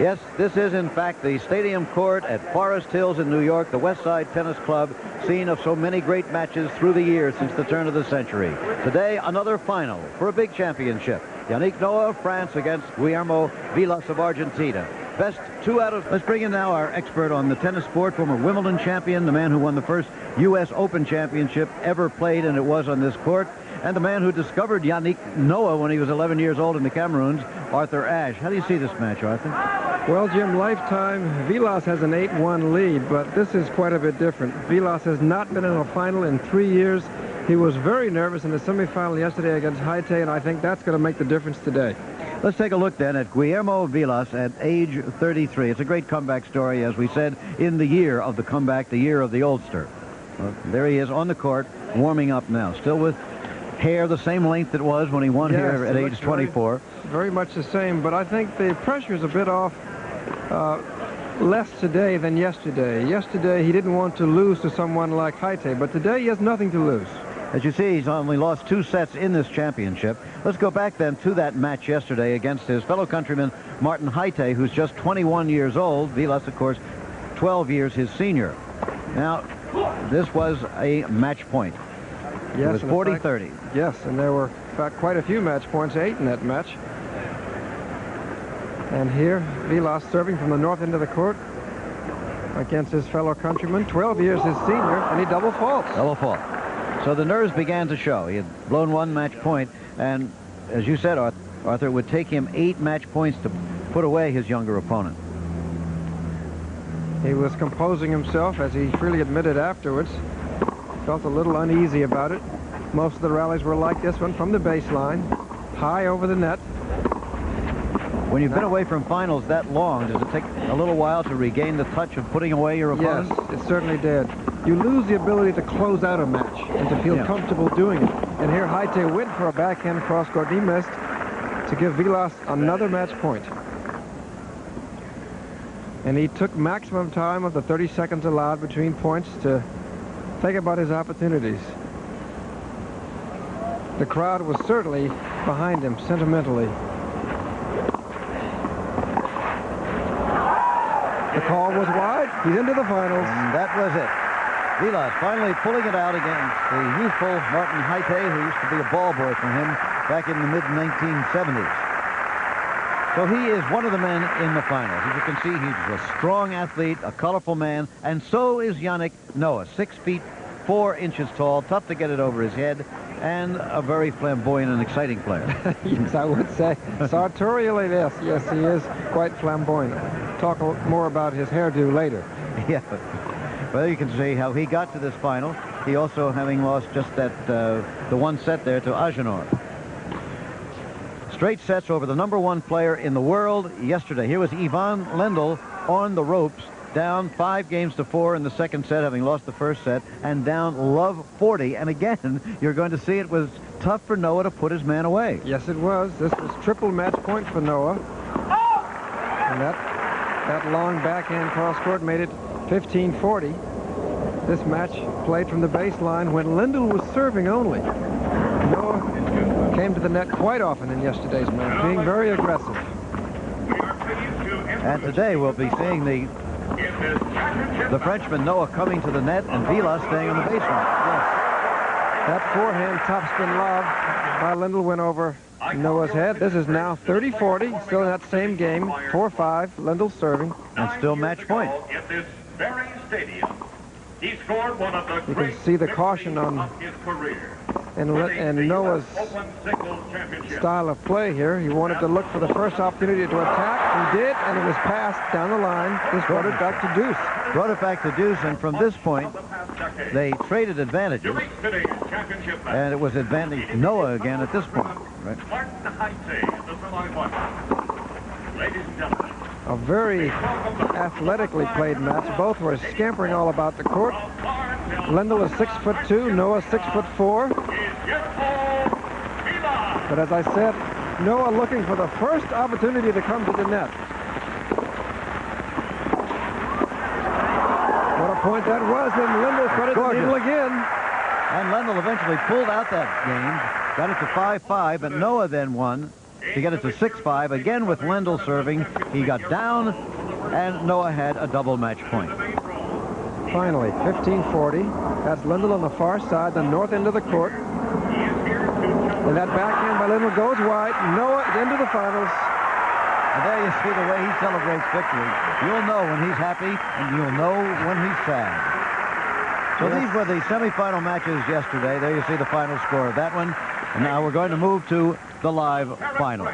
Yes, this is in fact the stadium court at Forest Hills in New York, the West Side Tennis Club, scene of so many great matches through the years since the turn of the century. Today, another final for a big championship. Yannick Noah of France against Guillermo Vilas of Argentina. Best two out of... Let's bring in now our expert on the tennis sport, former Wimbledon champion, the man who won the first U.S. Open championship ever played, and it was on this court, and the man who discovered Yannick Noah when he was 11 years old in the Cameroons, Arthur Ashe. How do you see this match, Arthur? Well, Jim, lifetime, Vilas has an 8-1 lead, but this is quite a bit different. Vilas has not been in a final in 3 years. He was very nervous in the semifinal yesterday against Haite, and I think that's going to make the difference today. Let's take a look then at Guillermo Vilas at age 33. It's a great comeback story, as we said, in the year of the comeback, the year of the oldster. Well, there he is on the court, warming up now, still with hair the same length it was when he won here at age 24. Very much the same, but I think the pressure is a bit off, less today than yesterday. Yesterday he didn't want to lose to someone like Haite, but today he has nothing to lose. As you see, he's only lost 2 sets in this championship. Let's go back then to that match yesterday against his fellow countryman Martin Haite, who's just 21 years old. Vilas, of course, 12 years his senior. Now, this was a match point. Yes, it was 40-30. Yes, and there were, in fact, quite a few match points, 8 in that match. And here, Vilas serving from the north end of the court against his fellow countryman, 12 years his senior, and he double faults. Double fault. So the nerves began to show. He had blown 1 match point, and as you said, Arthur, it would take him 8 match points to put away his younger opponent. He was composing himself, as he freely admitted afterwards. Felt a little uneasy about it. Most of the rallies were like this one, from the baseline, high over the net. When you've been away from finals that long, does it take a little while to regain the touch of putting away your opponent? Yes, it certainly did. You lose the ability to close out a match and to feel comfortable doing it. And here Haite went for a backhand cross-court. He missed to give Vilas another match point. And he took maximum time of the 30 seconds allowed between points to think about his opportunities. The crowd was certainly behind him sentimentally. The call was wide. He's into the finals. And that was it. Vilas finally pulling it out against the youthful Martin Haite, who used to be a ball boy for him back in the mid-1970s. So he is one of the men in the finals. As you can see, he's a strong athlete, a colorful man, and so is Yannick Noah, 6 feet 4 inches tall, tough to get it over his head, and a very flamboyant and exciting player. Yes, I would say. Sartorially, yes, he is quite flamboyant. Talk more about his hairdo later. Yeah, well, you can see how he got to this final. He also having lost just that the 1 set there to Agenor. Straight sets over the #1 player in the world yesterday. Here was Ivan Lendl on the ropes, down 5-4 in the 2nd set, having lost the 1st set, and down love 40. And again, you're going to see it was tough for Noah to put his man away. Yes, it was. This was triple match point for Noah. And that long backhand cross-court made it 15-40. This match played from the baseline when Lendl was serving only. Noah came to the net quite often in yesterday's match, being very aggressive. And today we'll be seeing the Frenchman Noah coming to the net and Vilas staying on the baseline. Yes. That forehand topspin lob by Lendl went over Noah's head. This is now 30-40, still in that same game, 4-5, Lendl serving. And still match point. He scored one of the you can see the caution on his career. And Noah's style of play here. He wanted to look for the first opportunity to attack. He did, and it was passed down the line. This brought it back to deuce. Brought it back to deuce, and from this point, they traded advantages. And it was advantage Noah again at this point. Right? Ladies and gentlemen, a very athletically played match. Both were scampering all about the court. Lendl is 6'2", Noah 6'4". But as I said, Noah looking for the first opportunity to come to the net. What a point that was, and Lendl threaded the needle again. And Lendl eventually pulled out that game, got it to 5-5, but Noah then won to get it to 6-5. Again with Lendl serving. He got down, and Noah had a double match point. Finally, 15-40. That's Lendl on the far side, the north end of the court. And that backhand by Lendl goes wide. Noah is into the finals. And there you see the way he celebrates victory. You'll know when he's happy, and you'll know when he's sad. So these were the semifinal matches yesterday. There you see the final score of that one. And now we're going to move to the live final.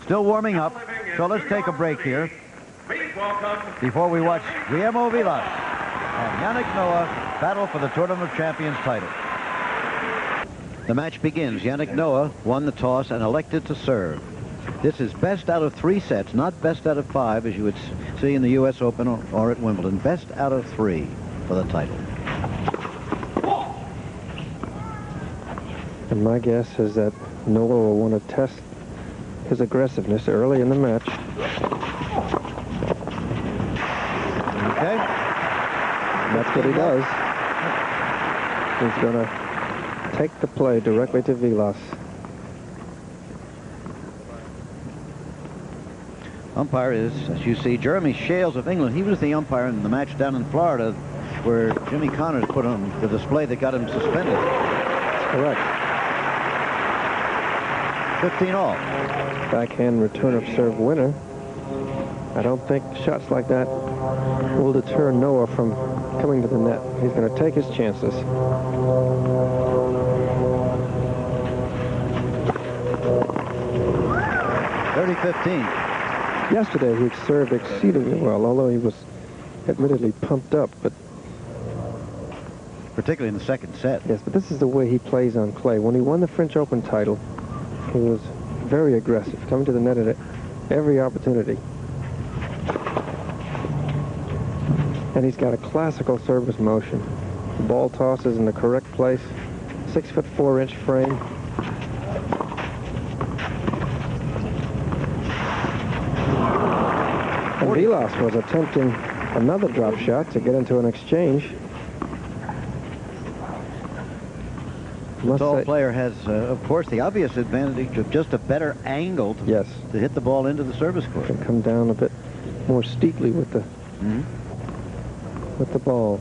Still warming up, so let's take a break here before we watch Guillermo Vilas and Yannick Noah battle for the Tournament of Champions title. The match begins. Yannick Noah won the toss and elected to serve. This is best out of 3 sets, not best out of 5, as you would see in the U.S. Open or at Wimbledon. Best out of 3 for the title. And my guess is that Noah will want to test his aggressiveness early in the match. Okay. That's what he does. He's going to take the play directly to Vilas. Umpire is, as you see, Jeremy Shales of England. He was the umpire in the match down in Florida where Jimmy Connors put on the display that got him suspended. That's correct. 15 all. Backhand return of serve winner. I don't think shots like that will deter Noah from coming to the net. He's going to take his chances. 30-15. Yesterday he served exceedingly well, although he was admittedly pumped up, but particularly in the second set. yes, but this is the way he plays on clay. When he won the French Open title, he was very aggressive, coming to the net at every opportunity. And he's got a classical service motion. The ball tosses in the correct place, 6'4" frame. And Vilas was attempting another drop shot to get into an exchange. The tall player has, of course, the obvious advantage of just a better angle to, yes, to hit the ball into the service court. Can come down a bit more steeply with the with the ball.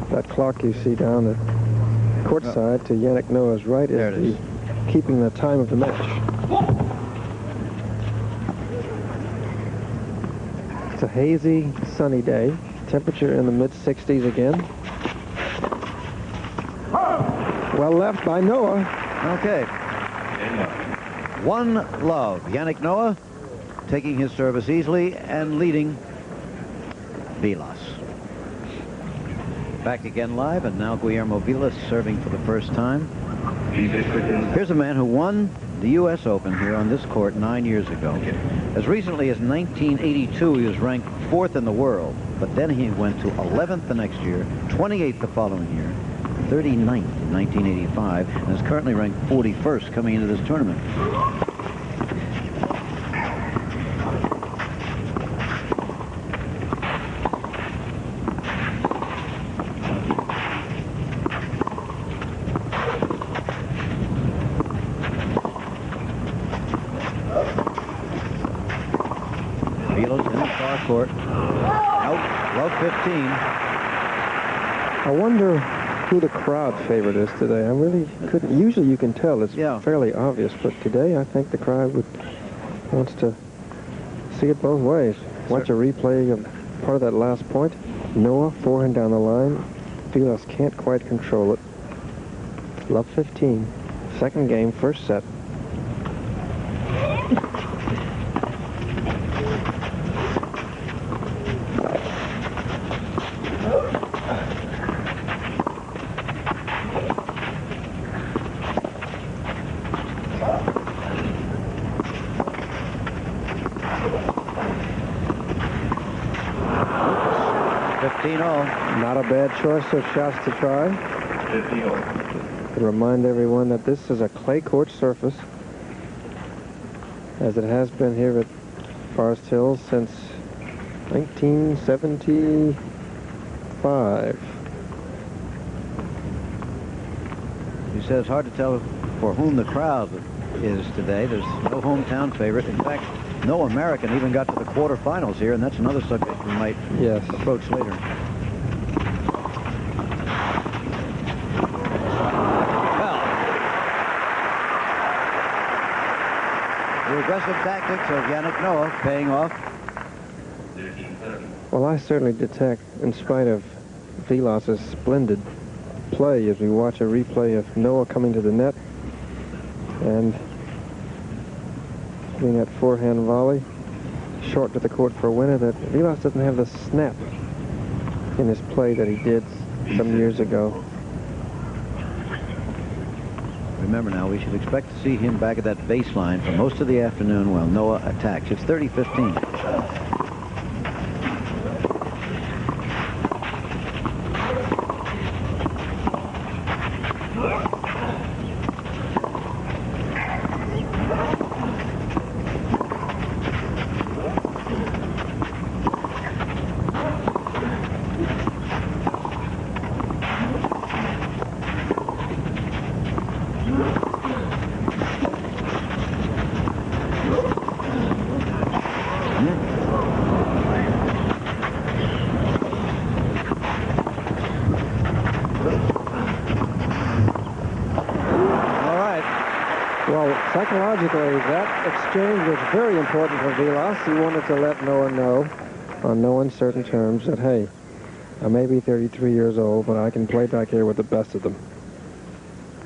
That clock you see down the court side to Yannick Noah's right is keeping the time of the match. It's a hazy, sunny day. Temperature in the mid-60s again. Well left by Noah. Okay. 1-love. Yannick Noah taking his service easily and leading Vilas. Back again live, and now Guillermo Vilas serving for the first time. Here's a man who won the U.S. Open here on this court 9 years ago. As recently as 1982, he was ranked 4th in the world, but then he went to 11th the next year, 28th the following year, 39th in 1985, and is currently ranked 41st coming into this tournament. Court. Out, love 15. I wonder who the crowd favorite is today. I really couldn't. Usually you can tell. It's fairly obvious, but today I think the crowd wants to see it both ways. Watch a replay of part of that last point. Noah forehand down the line. Vilas can't quite control it. Love 15. Second game, first set. Not a bad choice of shots to try. To remind everyone that this is a clay court surface, as it has been here at Forest Hills since 1975. said it's hard to tell for whom the crowd is today. There's no hometown favorite. In fact, no American even got to the quarterfinals here, and that's another subject we might approach later. Well, the aggressive tactics of Yannick Noah paying off. Well, I certainly detect, in spite of Vilas' splendid play, as we watch a replay of Noah coming to the net and hitting that forehand volley short to the court for a winner, that Vilas doesn't have the snap in his play that he did some years ago. Remember now, we should expect to see him back at that baseline for most of the afternoon while Noah attacks. It's 30-15. Psychologically, that exchange was very important for Vilas. He wanted to let Noah know, on no uncertain terms, that, hey, I may be 33 years old, but I can play back here with the best of them.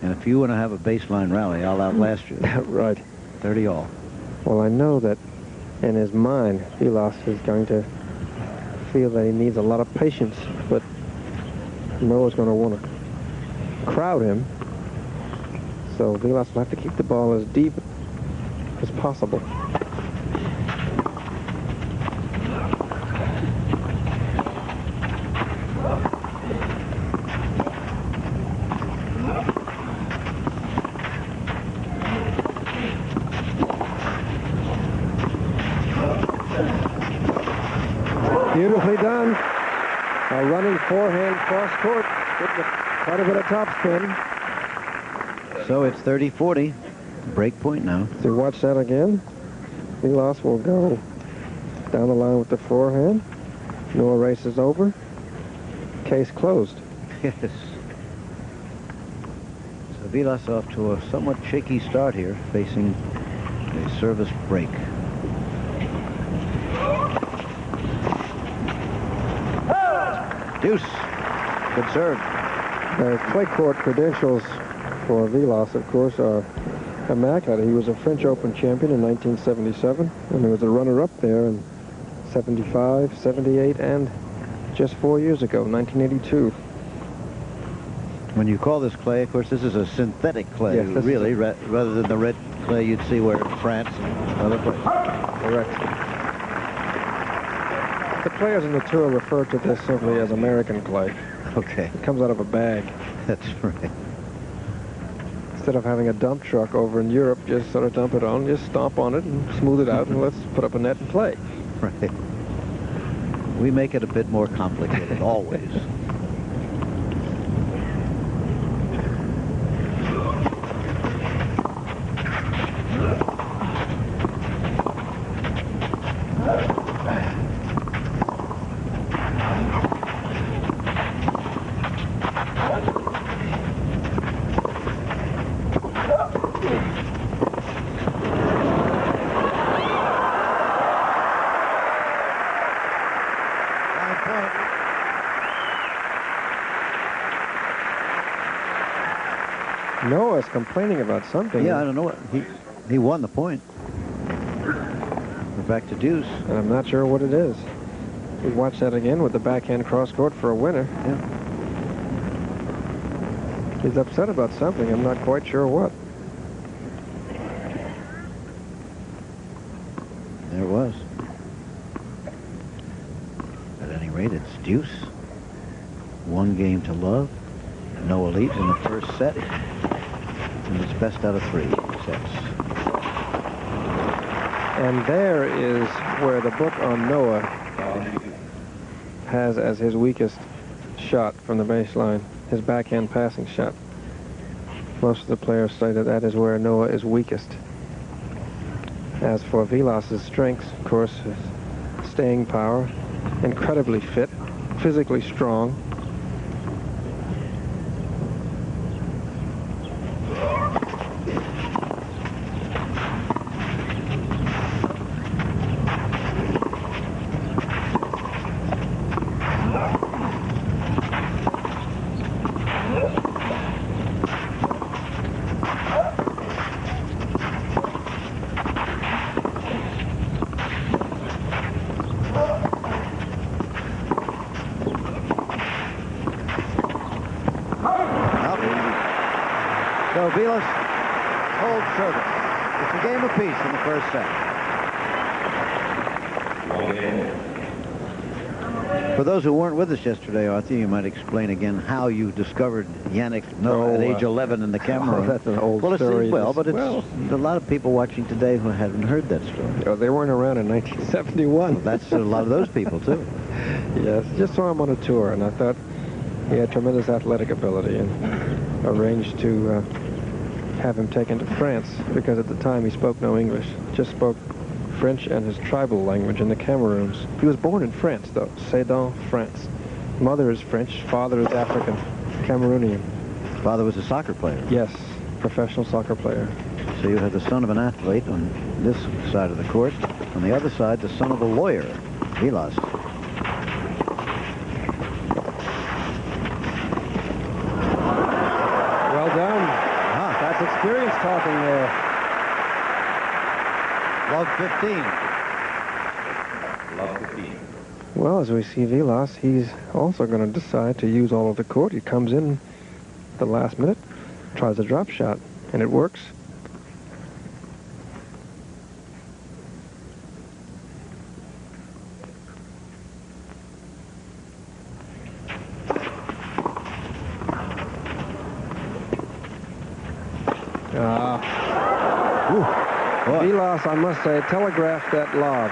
And if you want to have a baseline rally, I'll outlast you. Right. 30 all. Well, I know that in his mind, Vilas is going to feel that he needs a lot of patience, but Noah's going to want to crowd him. So Vilas will have to keep the ball as deep as possible. Beautifully done. A running forehand cross court with quite a bit of topspin. So it's 30-40. Break point now. So watch that again. Vilas will go down the line with the forehand. Noah races over. Case closed. Yes. So Vilas off to a somewhat shaky start here, facing a service break. Deuce. Good serve. The clay court credentials for Vilas, of course, are immaculate. He was a French Open champion in 1977, and he was a runner-up there in 75, 78, and just 4 years ago, 1982. When you call this clay, of course, this is a synthetic clay, yes, really, rather than the red clay you'd see where in France and other places. Correct. The players on the tour refer to this simply as American clay. Okay. It comes out of a bag. That's right. Instead of having a dump truck over in Europe, just sort of dump it on, just stomp on it and smooth it out, and let's put up a net and play. Right. We make it a bit more complicated, always. Noah's complaining about something. Yeah, I don't know what. He won the point. We're back to deuce. And I'm not sure what it is. We watch that again with the backhand cross court for a winner. Yeah. He's upset about something. I'm not quite sure what. There it was. At any rate, it's deuce. One game to love. Noah leads in the first set. And it's best out of 3 sets. And there is where the book on Noah has as his weakest shot from the baseline, his backhand passing shot. Most of the players say that that is where Noah is weakest. As for Vilas's strengths, of course, his staying power, incredibly fit, physically strong. So Vilas holds service. It's a game apiece in the first set. For those who weren't with us yesterday, Arthur, you might explain again how you discovered Yannick Noah at age 11 in the camera. That's an old But story. it's a lot of people watching today who haven't heard that story. Oh, they weren't around in 1971. Well, that's a lot of those people, too. Yes, just saw him on a tour, and I thought he had tremendous athletic ability, and arranged to have him taken to France, because at the time he spoke no English, just spoke French and his tribal language in the Cameroons. He was born in France, though, Sedan, France. Mother is French, father is African, Cameroonian. Father was a soccer player. Yes, professional soccer player. So you have the son of an athlete on this side of the court. On the other side, the son of a lawyer, Vilas. Well done. That's experience talking there. Love 15. Love 15. Well, as we see Vilas, he's also going to decide to use all of the court. He comes in the last minute, tries a drop shot, and it works. Vilas, I must say, telegraphed that lob.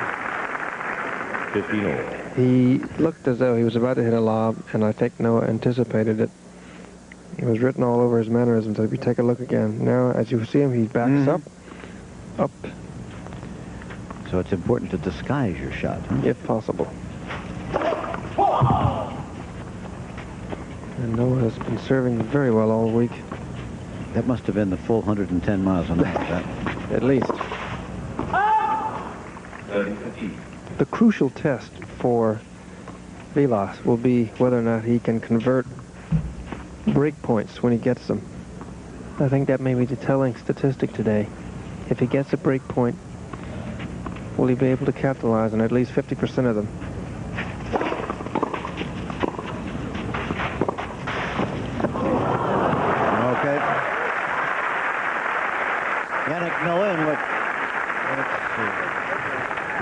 15-0. He looked as though he was about to hit a lob, and I think Noah anticipated it. It was written all over his mannerisms. If you take a look again. Now, as you see him, he backs up. So it's important to disguise your shot, huh? If possible. And Noah has been serving very well all week. That must have been the full 110 miles an hour. At least. 30-15. The crucial test for Vilas will be whether or not he can convert break points when he gets them. I think that may be the telling statistic today. If he gets a break point, will he be able to capitalize on at least 50% of them? Okay. Yannick Noah, and what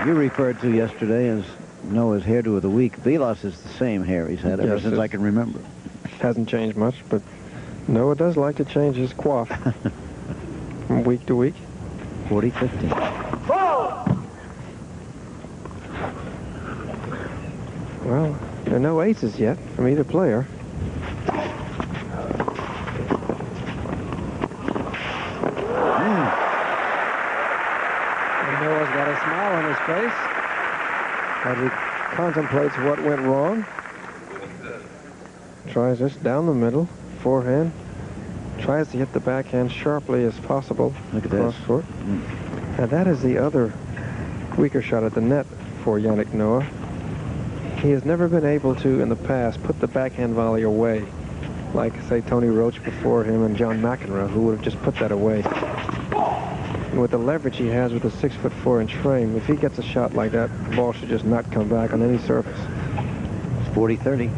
you referred to yesterday as Noah's hairdo of the week. Vilas is the same hair he's had ever since I can remember. Hasn't changed much, but Noah does like to change his coif from week to week. 40-15. Well, there are no aces yet from either player. And Noah's got a smile on his face as he contemplates what went wrong. Tries this down the middle, forehand. Tries to hit the backhand sharply as possible. Look at this. Court. Now that is the other weaker shot at the net for Yannick Noah. He has never been able to, in the past, put the backhand volley away, like, say, Tony Roach before him and John McEnroe, who would have just put that away. And with the leverage he has with a 6'4" frame, if he gets a shot like that, the ball should just not come back on any surface. It's 40-30.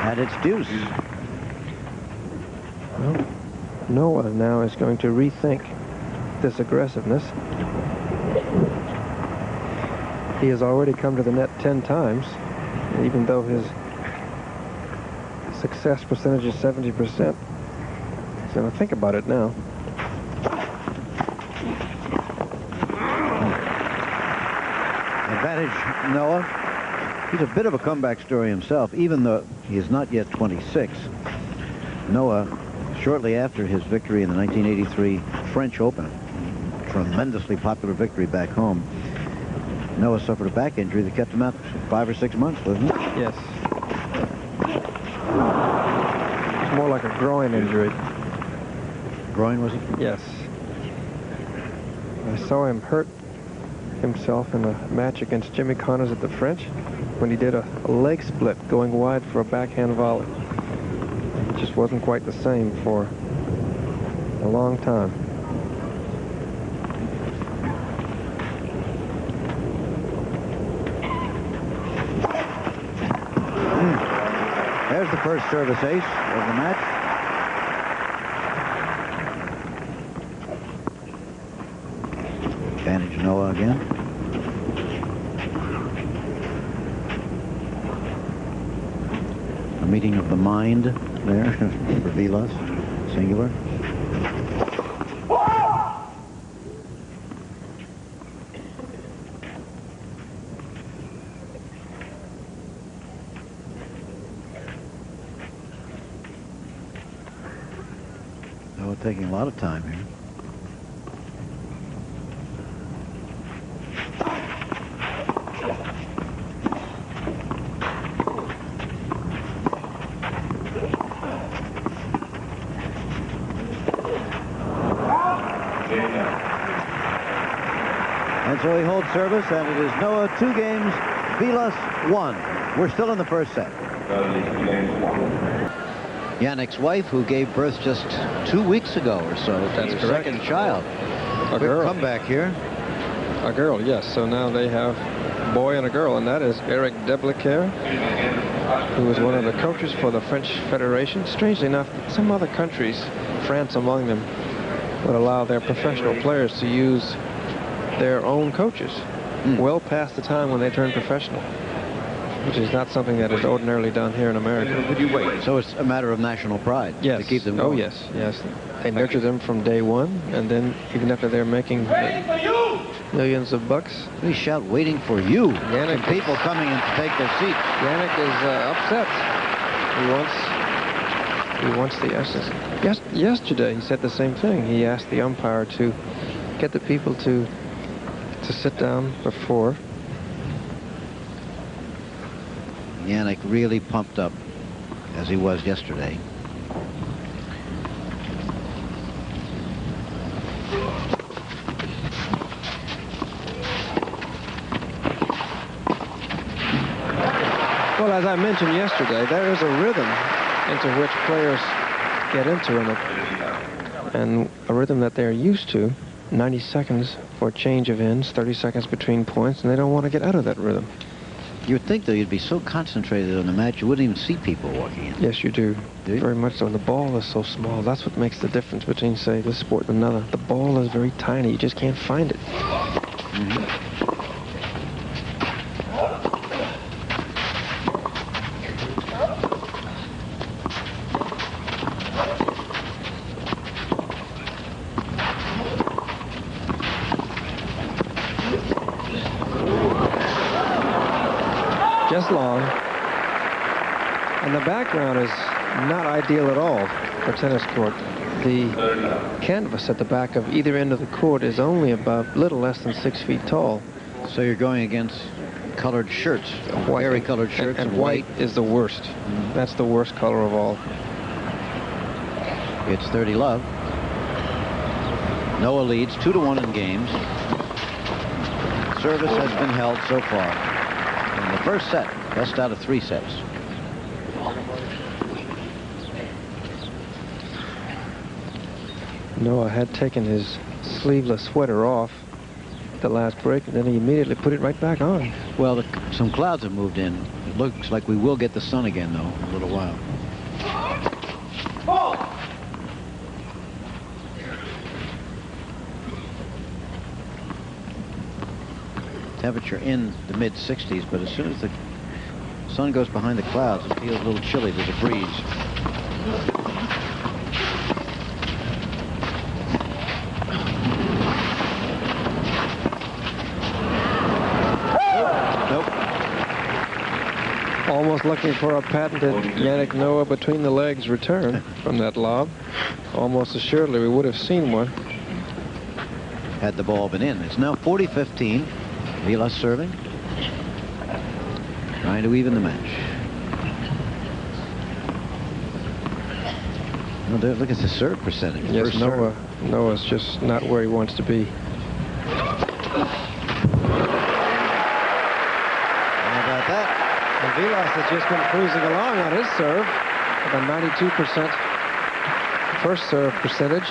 And it's deuce. Well, Noah now is going to rethink this aggressiveness. He has already come to the net 10 times, even though his success percentage is 70%. He's going to think about it now. Advantage, Noah. He's a bit of a comeback story himself, even though he is not yet 26. Noah, shortly after his victory in the 1983 French Open, tremendously popular victory back home, Noah suffered a back injury that kept him out 5 or 6 months, wasn't it? Yes. It's more like a groin injury. Groin, was it? Yes. I saw him hurt himself in a match against Jimmy Connors at the French when he did a leg split going wide for a backhand volley. It just wasn't quite the same for a long time. There's the first service ace of the match. Advantage Noah again. A meeting of the mind there for Vilas, singular. Noah taking a lot of time here. And so he holds service, and it is Noah 2 games, Vilas 1. We're still in the first set. Yannick's wife, who gave birth just 2 weeks ago or so. That's his correct. second child. A Quick girl. comeback here. A girl, yes. So now they have a boy and a girl, and that is Eric Deblecaire, who is one of the coaches for the French Federation. Strangely enough, some other countries, France among them, would allow their professional players to use their own coaches well past the time when they turn professional, which is not something that is ordinarily done here in America. So it's a matter of national pride Yes. to keep them Oh, going. yes, yes. They nurture them from day one, and then even after they're making millions of bucks. We shout, waiting for you. Yannick, Some people coming in to take their seats. Yannick is upset. He wants the essence. Yesterday, he said the same thing. He asked the umpire to get the people to sit down before. Yannick really pumped up, as he was yesterday. Well, as I mentioned yesterday, there is a rhythm into which players get into, and a rhythm that they're used to. 90 seconds for change of ends, 30 seconds between points, and they don't want to get out of that rhythm. You would think, though, you'd be so concentrated on the match, you wouldn't even see people walking in. Yes, you do. Do you? Very much so. And the ball is so small. That's what makes the difference between, say, this sport and another. The ball is very tiny. You just can't find it. Just long. And the background is not ideal at all for tennis court. The canvas at the back of either end of the court is only about little less than 6 feet tall. So you're going against colored shirts, airy colored shirts, and white is the worst. That's the worst color of all. It's 30 love. Noah leads 2-1 in games. Service has been held so far. In the first set, best out of 3 sets. Noah had taken his sleeveless sweater off at the last break, and then he immediately put it right back on. Well, some clouds have moved in. It looks like we will get the sun again, though, in a little while. Temperature in the mid-60s, but as soon as the sun goes behind the clouds, it feels a little chilly. There's a breeze. Nope. looking for a patented Yannick Noah between the legs return from that lob. Almost assuredly we would have seen one. Had the ball been in. It's now 40-15. Vilas serving. Trying to even the match. Oh, there, look at the serve percentage. Yes, Noah's just not where he wants to be. How about that? And Vilas has just been cruising along on his serve with a 92% first serve percentage.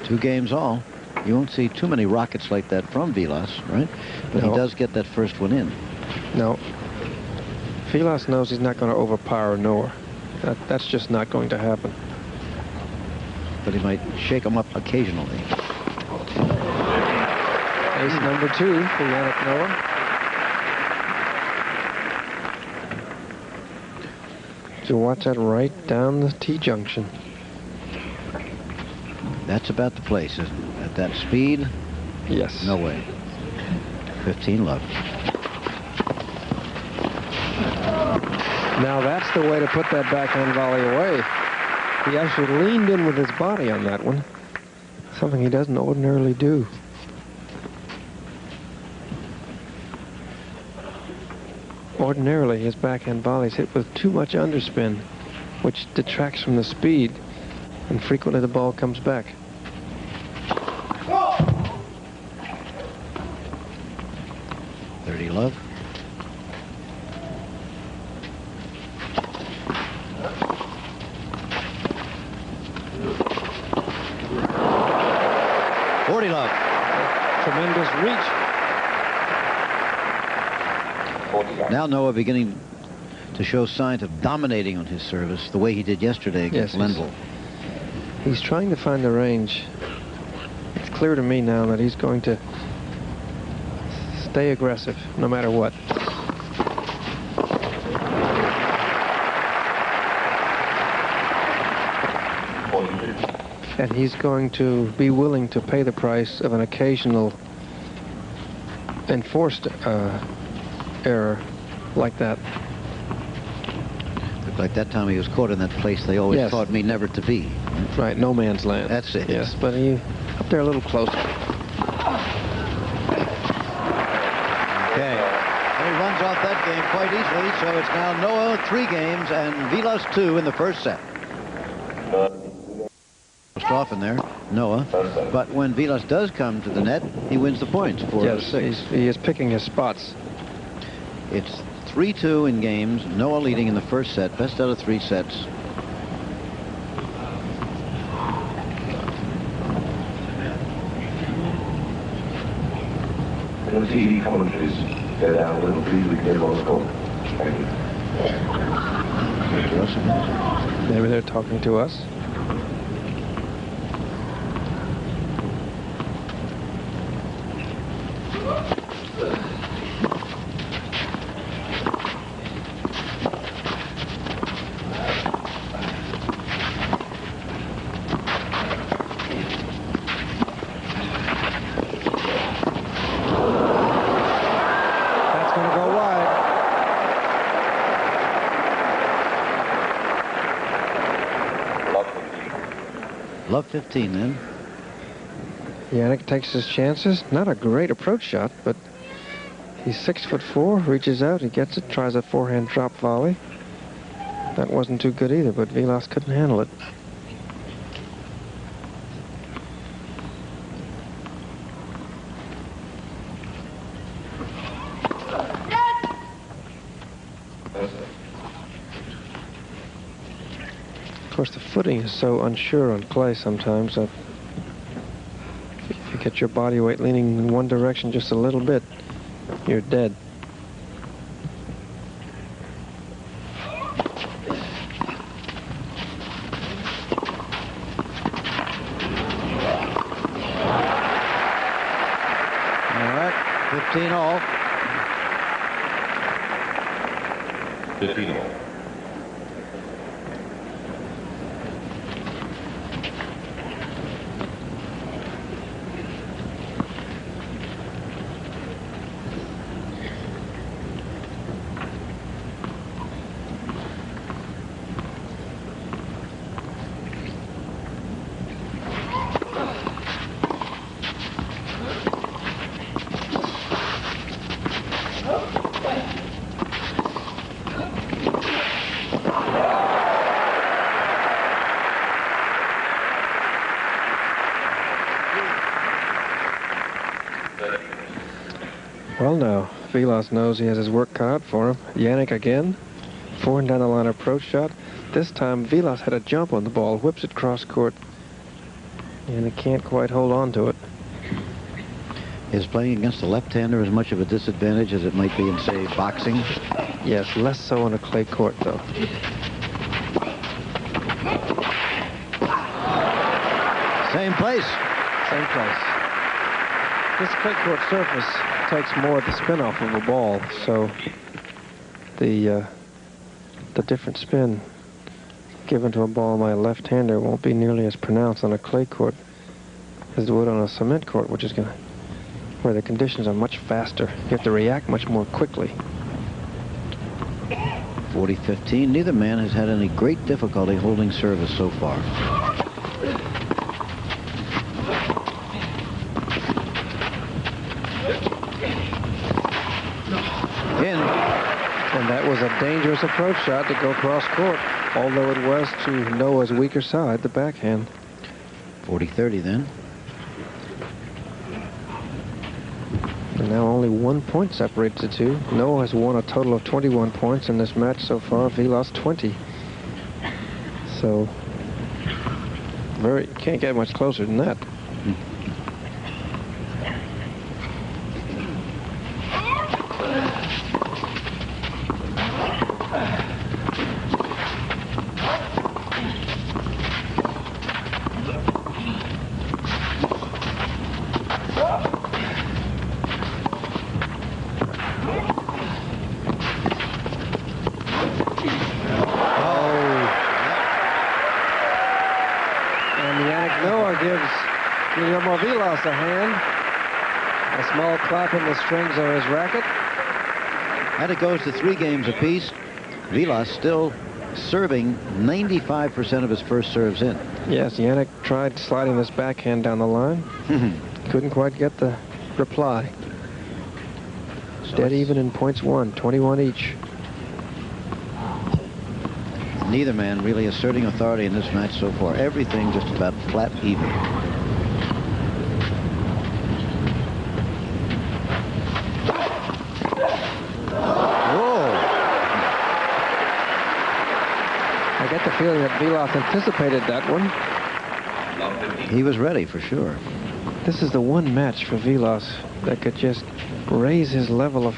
2 games all. You won't see too many rockets like that from Vilas, right? But No. he does get that first one in. No. Vilas knows he's not going to overpower Noah. That's just not going to happen. But he might shake him up occasionally. Ace number 2 for Yannick Noah. To watch that right down the T-junction. That's about the place, isn't it? At that speed, Yes. no way. 15 love. Now that's the way to put that backhand volley away. He actually leaned in with his body on that one. Something he doesn't ordinarily do. Ordinarily, his backhand volleys hit with too much underspin, which detracts from the speed, and frequently the ball comes back. Oh! 30 love. Love. Tremendous reach. Now Noah beginning to show signs of dominating on his service the way he did yesterday against Lendl. He's trying to find the range. It's clear to me now that he's going to stay aggressive no matter what. And he's going to be willing to pay the price of an occasional enforced error like that. Looked like that time he was caught in that place they always taught me never to be. Right, no man's land. That's it. Yes, but he up there a little closer. Okay. And he runs off that game quite easily, so it's now Noah 3 games and Vilas 2 in the first set. Off in there, Noah, but when Vilas does come to the net, he wins the points, 4-6. He is picking his spots. It's 3-2 in games. Noah leading in the first set, best out of 3 sets. The TV commentaries go down a little, please. We can get on the call. Thank you. Maybe they're talking to us. Love 15 then. Yannick takes his chances. Not a great approach shot, but he's 6'4", reaches out, he gets it, tries a forehand drop volley. That wasn't too good either, but Vilas couldn't handle it. Of course, the footing is so unsure on clay sometimes that if you get your body weight leaning in one direction just a little bit, you're dead. All right, 15 all. 15 all. now. Vilas knows he has his work cut out for him. Yannick again. Forehand down the line approach shot. This time, Vilas had a jump on the ball. Whips it cross court. And he can't quite hold on to it. Is playing against a left-hander as much of a disadvantage as it might be in, say, boxing? Yes, less so on a clay court, though. Same place. Same place. This clay court surface takes more of the spin off of a ball, so the different spin given to a ball by a left-hander won't be nearly as pronounced on a clay court as it would on a cement court, which is where the conditions are much faster. You have to react much more quickly. 40-15. Neither man has had any great difficulty holding service so far. In. And that was a dangerous approach shot to go cross court, although it was to Noah's weaker side, the backhand. 40-30 then. And now only 1 point separates the two. Noah has won a total of 21 points in this match so far. Vilas 20. So, can't get much closer than that. Guillermo Vilas a hand. A small clap in the strings of his racket. And it goes to 3 games apiece. Vilas still serving 95% of his first serves in. Yes, Yannick tried sliding this backhand down the line. Couldn't quite get the reply. So dead even in points won, 21 each. Neither man really asserting authority in this match so far. Everything just about flat even. I get the feeling that Vilas anticipated that one. He was ready for sure. This is the one match for Vilas that could just raise his level of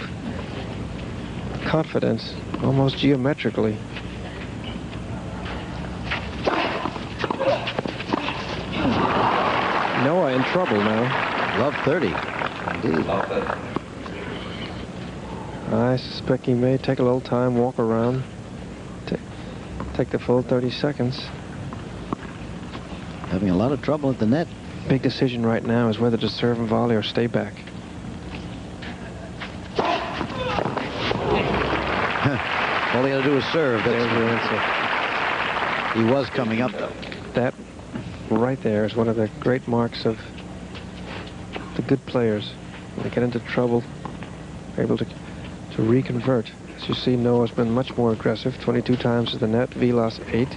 confidence almost geometrically. Noah in trouble now. Love 30. Indeed. I suspect he may take a little time, walk around, take the full 30 seconds. Having a lot of trouble at the net. Big decision right now is whether to serve and volley or stay back. All he had to do was serve. There's the answer. He was coming up, though. That right there is one of the great marks of the good players. When they get into trouble, they're able to reconvert. As you see, Noah's been much more aggressive, 22 times to the net, Vilas 8.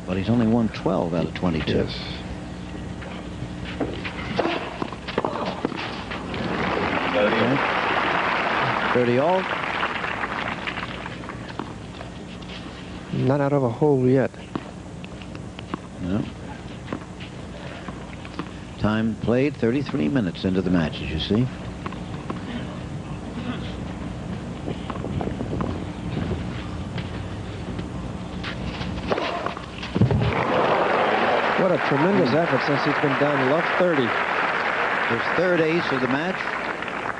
But he's only won 12 out of 22. Yes. Okay. 30 all. Not out of a hole yet. No. Time played, 33 minutes into the match, as you see. What a tremendous effort since he's been down love 30. His third ace of the match.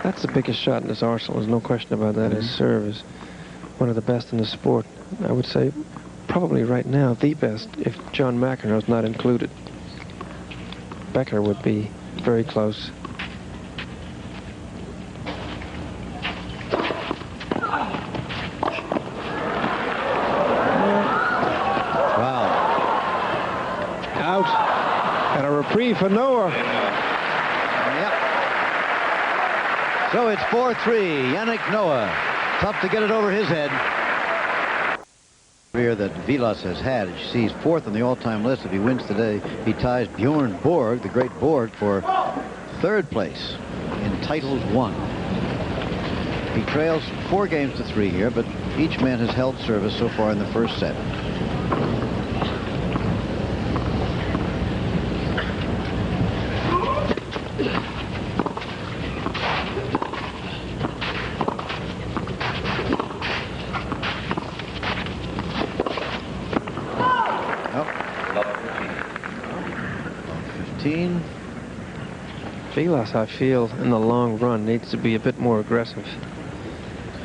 That's the biggest shot in his arsenal. There's no question about that. His serve is one of the best in the sport. I would say probably right now the best if John McEnroe's not included. Becker would be very close. Wow. Out. And a reprieve for Noah. Yep. So it's 4-3. Yannick Noah. Tough to get it over his head. Career that Vilas has had. As you see, he's 4th on the all-time list. If he wins today, he ties Bjorn Borg, the great Borg, for 3rd place in titles won. He trails 4 games to 3 here, but each man has held service so far in the first set. Vilas, I feel, in the long run, needs to be a bit more aggressive.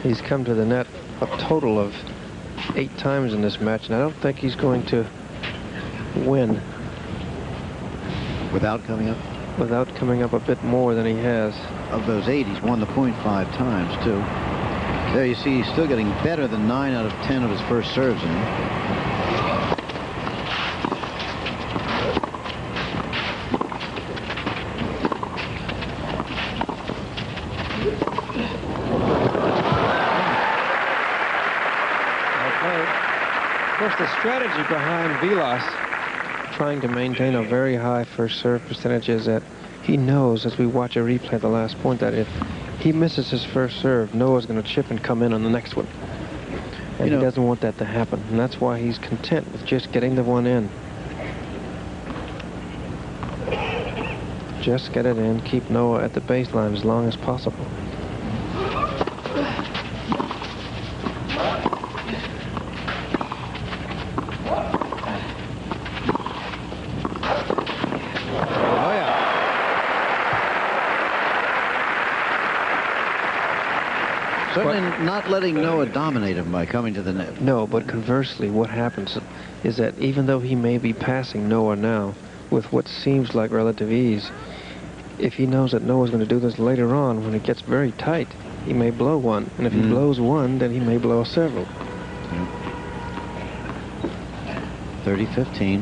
He's come to the net a total of 8 times in this match, and I don't think he's going to win. Without coming up? Without coming up a bit more than he has. Of those 8, he's won the point 5 times, too. There you see he's still getting better than 9 out of 10 of his first serves in. The strategy behind Vilas trying to maintain a very high first serve percentage is that he knows, as we watch a replay of the last point, that if he misses his first serve, Noah's going to chip and come in on the next one. And he doesn't want that to happen. And that's why he's content with just getting the one in. Just get it in, keep Noah at the baseline as long as possible. Certainly not letting Noah dominate him by coming to the net. No, but conversely, what happens is that even though he may be passing Noah now with what seems like relative ease, if he knows that Noah's going to do this later on, when it gets very tight, he may blow one. And if he blows one, then he may blow several. 30-15.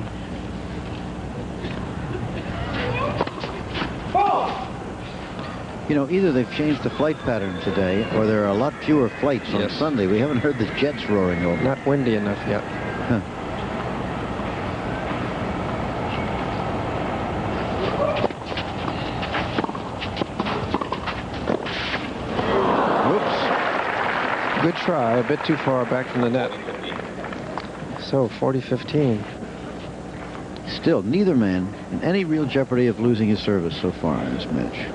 You know, either they've changed the flight pattern today, or there are a lot fewer flights on Sunday. We haven't heard the jets roaring over. Not windy enough yet. Huh. Whoops. Good try, a bit too far back from the net. So, 40-15. Still, neither man in any real jeopardy of losing his service so far in this match.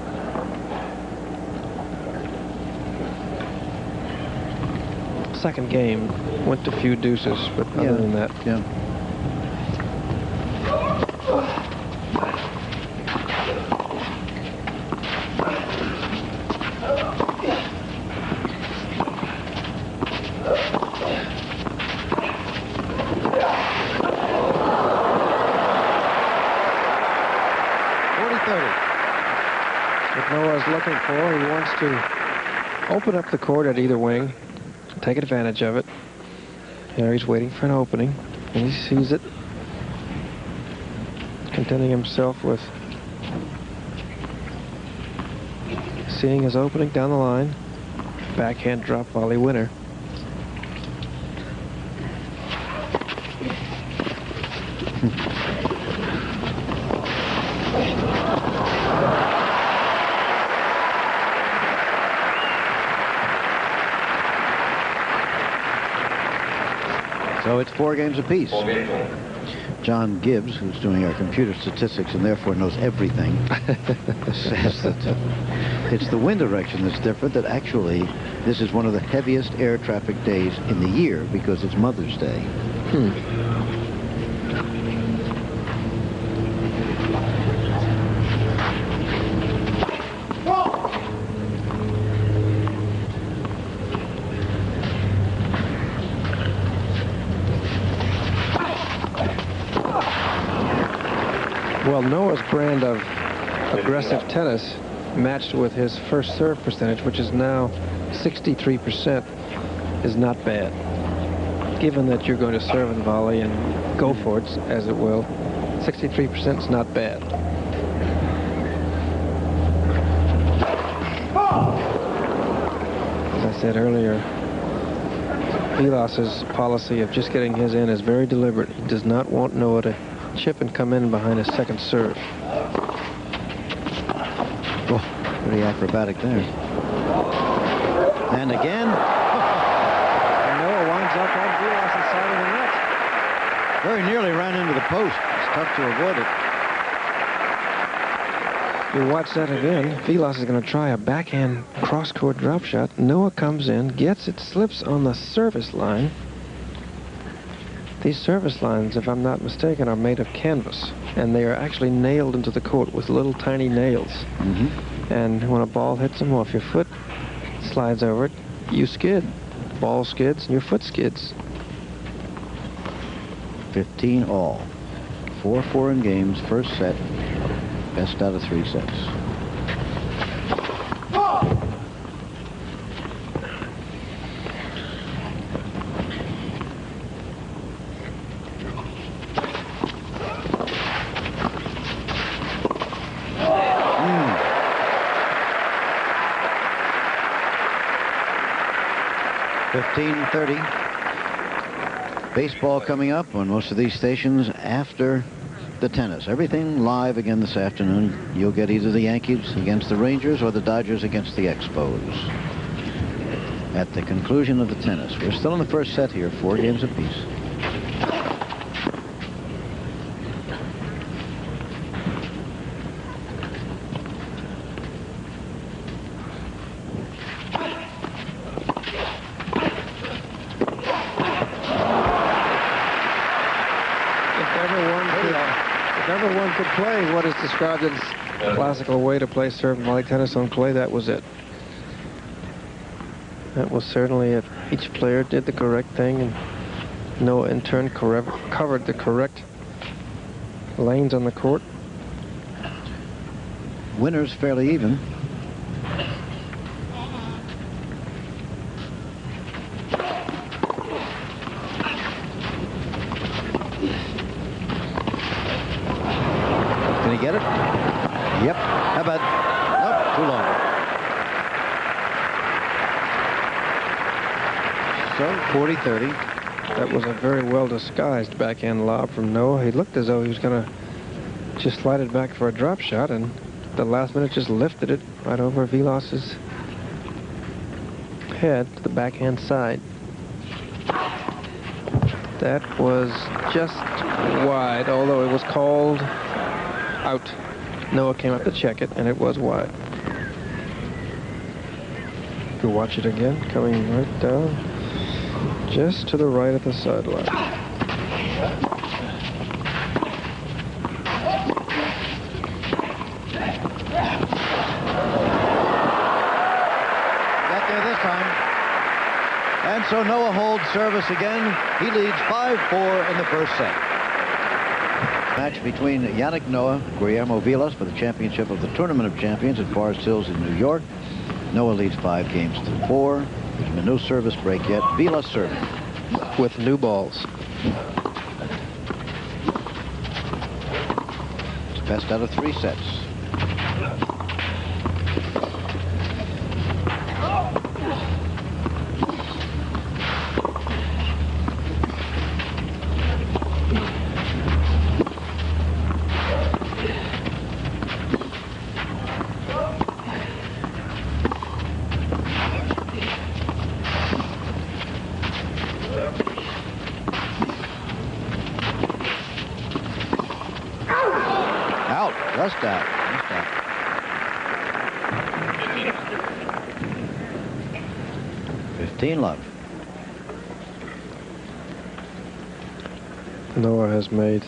Second game went to few deuces, but other than that, yeah. What Noah's looking for, he wants to open up the court at either wing, take advantage of it. There he's waiting for an opening, and he sees it, contenting himself with seeing his opening down the line. Backhand drop volley winner. So it's 4 games apiece. John Gibbs, who's doing our computer statistics and therefore knows everything, says that it's the wind direction that's different, that actually this is one of the heaviest air traffic days in the year because it's Mother's Day. Well, Noah's brand of aggressive tennis matched with his first serve percentage, which is now 63%, is not bad. Given that you're going to serve and volley and go for it, as it will, 63% is not bad. As I said earlier, Vilas's policy of just getting his in is very deliberate. He does not want Noah to chip and come in behind his second serve. Oh, pretty acrobatic there. And again. And Noah winds up on Vilas' side of the net. Very nearly ran into the post. It's tough to avoid it. You watch that again. Vilas is going to try a backhand cross-court drop shot. Noah comes in, gets it, slips on the service line. These service lines, if I'm not mistaken, are made of canvas, and they are actually nailed into the court with little tiny nails. And when a ball hits them, or if your foot slides over it, you skid. Ball skids and your foot skids. 15 all. 4-4 in games. First set. Best out of 3 sets. .30. Baseball coming up on most of these stations after the tennis. Everything live again this afternoon. You'll get either the Yankees against the Rangers or the Dodgers against the Expos. At the conclusion of the tennis. We're still in the first set here, 4 games apiece. Could play what is described as a classical way to play serve and volley tennis on clay, that was it. That was certainly it. Each player did the correct thing, and Noah in turn covered the correct lanes on the court. Winners fairly even. Get it? Yep. How about? Nope, too long. So 40-30. That was a very well disguised backhand lob from Noah. He looked as though he was going to just slide it back for a drop shot, and the last minute just lifted it right over Vilas's head to the backhand side. That was just wide, although it was called out. Noah came up to check it, and it was wide. You watch it again, coming right down, just to the right of the sideline. Got there this time. And so Noah holds service again. He leads 5-4 in the first set. Match between Yannick Noah, Guillermo Vilas for the championship of the Tournament of Champions at Forest Hills in New York. Noah leads 5 games to 4. There's been no service break yet. Vilas serving. With new balls. It's best out of 3 sets. Just out. 15 love. Noah has made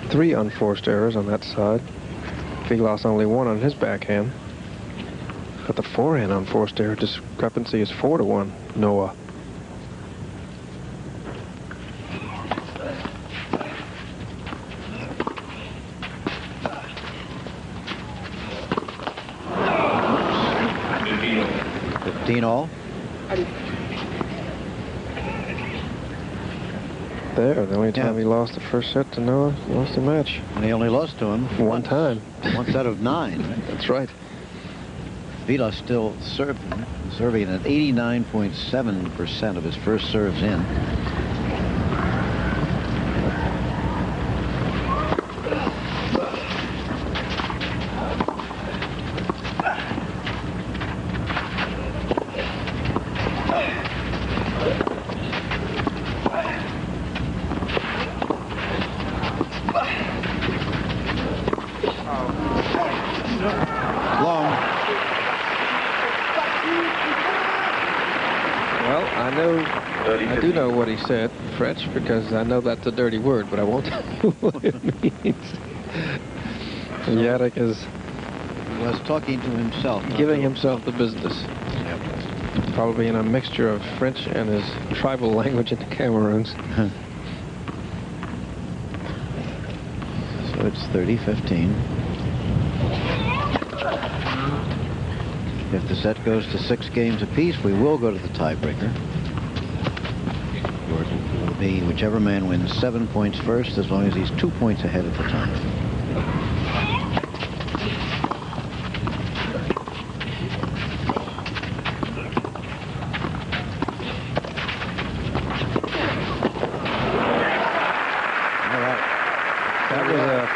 3 unforced errors on that side. Vilas only 1 on his backhand. But the forehand unforced error discrepancy is 4-1, Noah. All. There, the only time he lost the first set to Noah, he lost the match. And he only lost to him one time. Once out of 9. That's right. Vilas still serving at 89.7% of his first serves in. he said, Fretch, because I know that's a dirty word, but I won't tell you what it means. Yannick is was talking to himself. Giving himself the business. Yep. Probably in a mixture of French and his tribal language in the Cameroons. So it's 30-15. If the set goes to 6 games apiece, we will go to the tiebreaker. Or it will be whichever man wins 7 points first, as long as he's 2 points ahead at the time.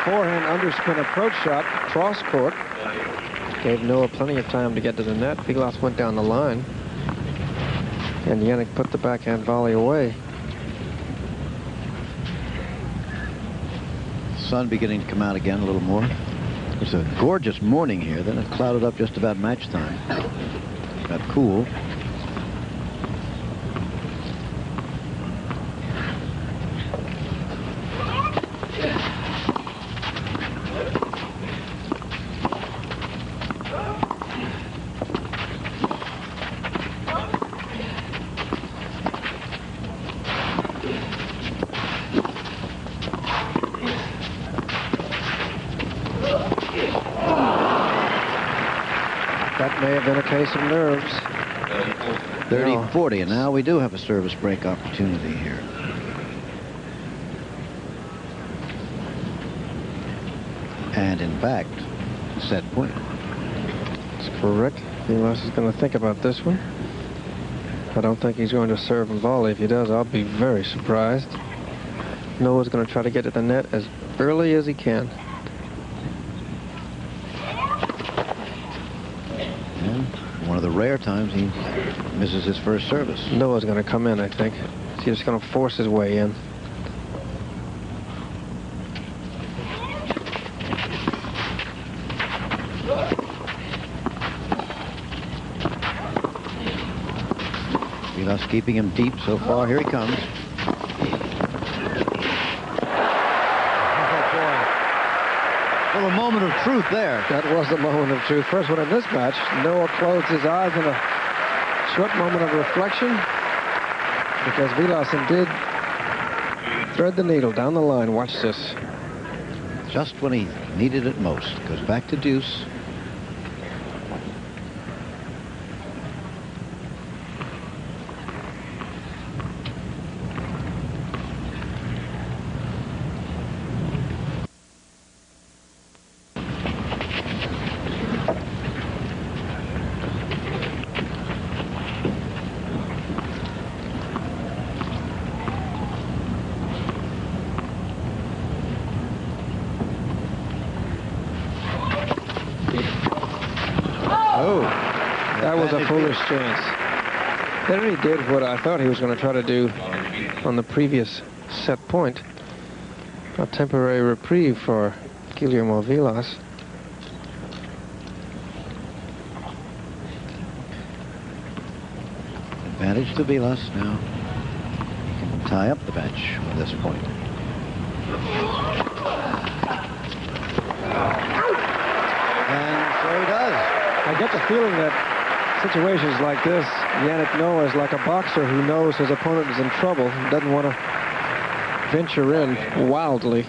Forehand underspin approach shot, cross court. Gave Noah plenty of time to get to the net. Vilas went down the line. And Yannick put the backhand volley away. Sun beginning to come out again a little more. It's a gorgeous morning here. Then it clouded up just about match time. Got cool. That may have been a case of nerves. 30-40, and now we do have a service break opportunity here. And in fact, set point. That's correct. Vilas is going to think about this one. I don't think he's going to serve and volley. If he does, I'll be very surprised. Noah's going to try to get to the net as early as he can. One of the rare times he misses his first service. Noah's going to come in, I think. He's just going to force his way in. Vilas keeping him deep so far. Here he comes. A little moment of truth there. That was the moment of truth. First one in this match, Noah closed his eyes in a short moment of reflection because Vilas did thread the needle down the line. Watch this. Just when he needed it most. Goes back to deuce. That was a foolish chance. Then he did what I thought he was going to try to do on the previous set point. A temporary reprieve for Guillermo Vilas. Advantage to Vilas now. He can tie up the match at this point. And so he does. I get the feeling that situations like this, Yannick Noah is like a boxer who knows his opponent is in trouble and doesn't want to venture in wildly.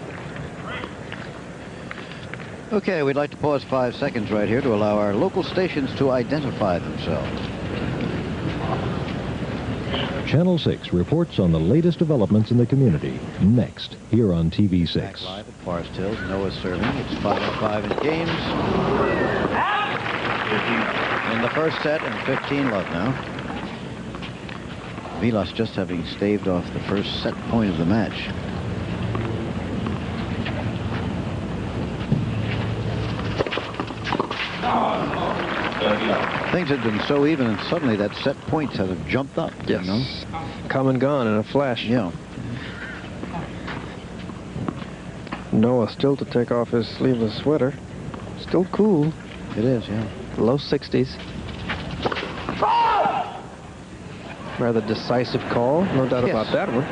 Okay, we'd like to pause 5 seconds right here to allow our local stations to identify themselves. Channel 6 reports on the latest developments in the community. Next, here on TV 6. Back live at Forest Hills. Noah's serving. It's 5-5 in games. In the first set, and 15 love now. Vilas just having staved off the first set point of the match. Things had been so even, and suddenly that set points have jumped up. Yes. You know? Come and gone in a flash. Yeah. Noah still to take off his sleeveless sweater. Still cool. It is, yeah. Low 60s. Rather decisive call, no doubt about that one.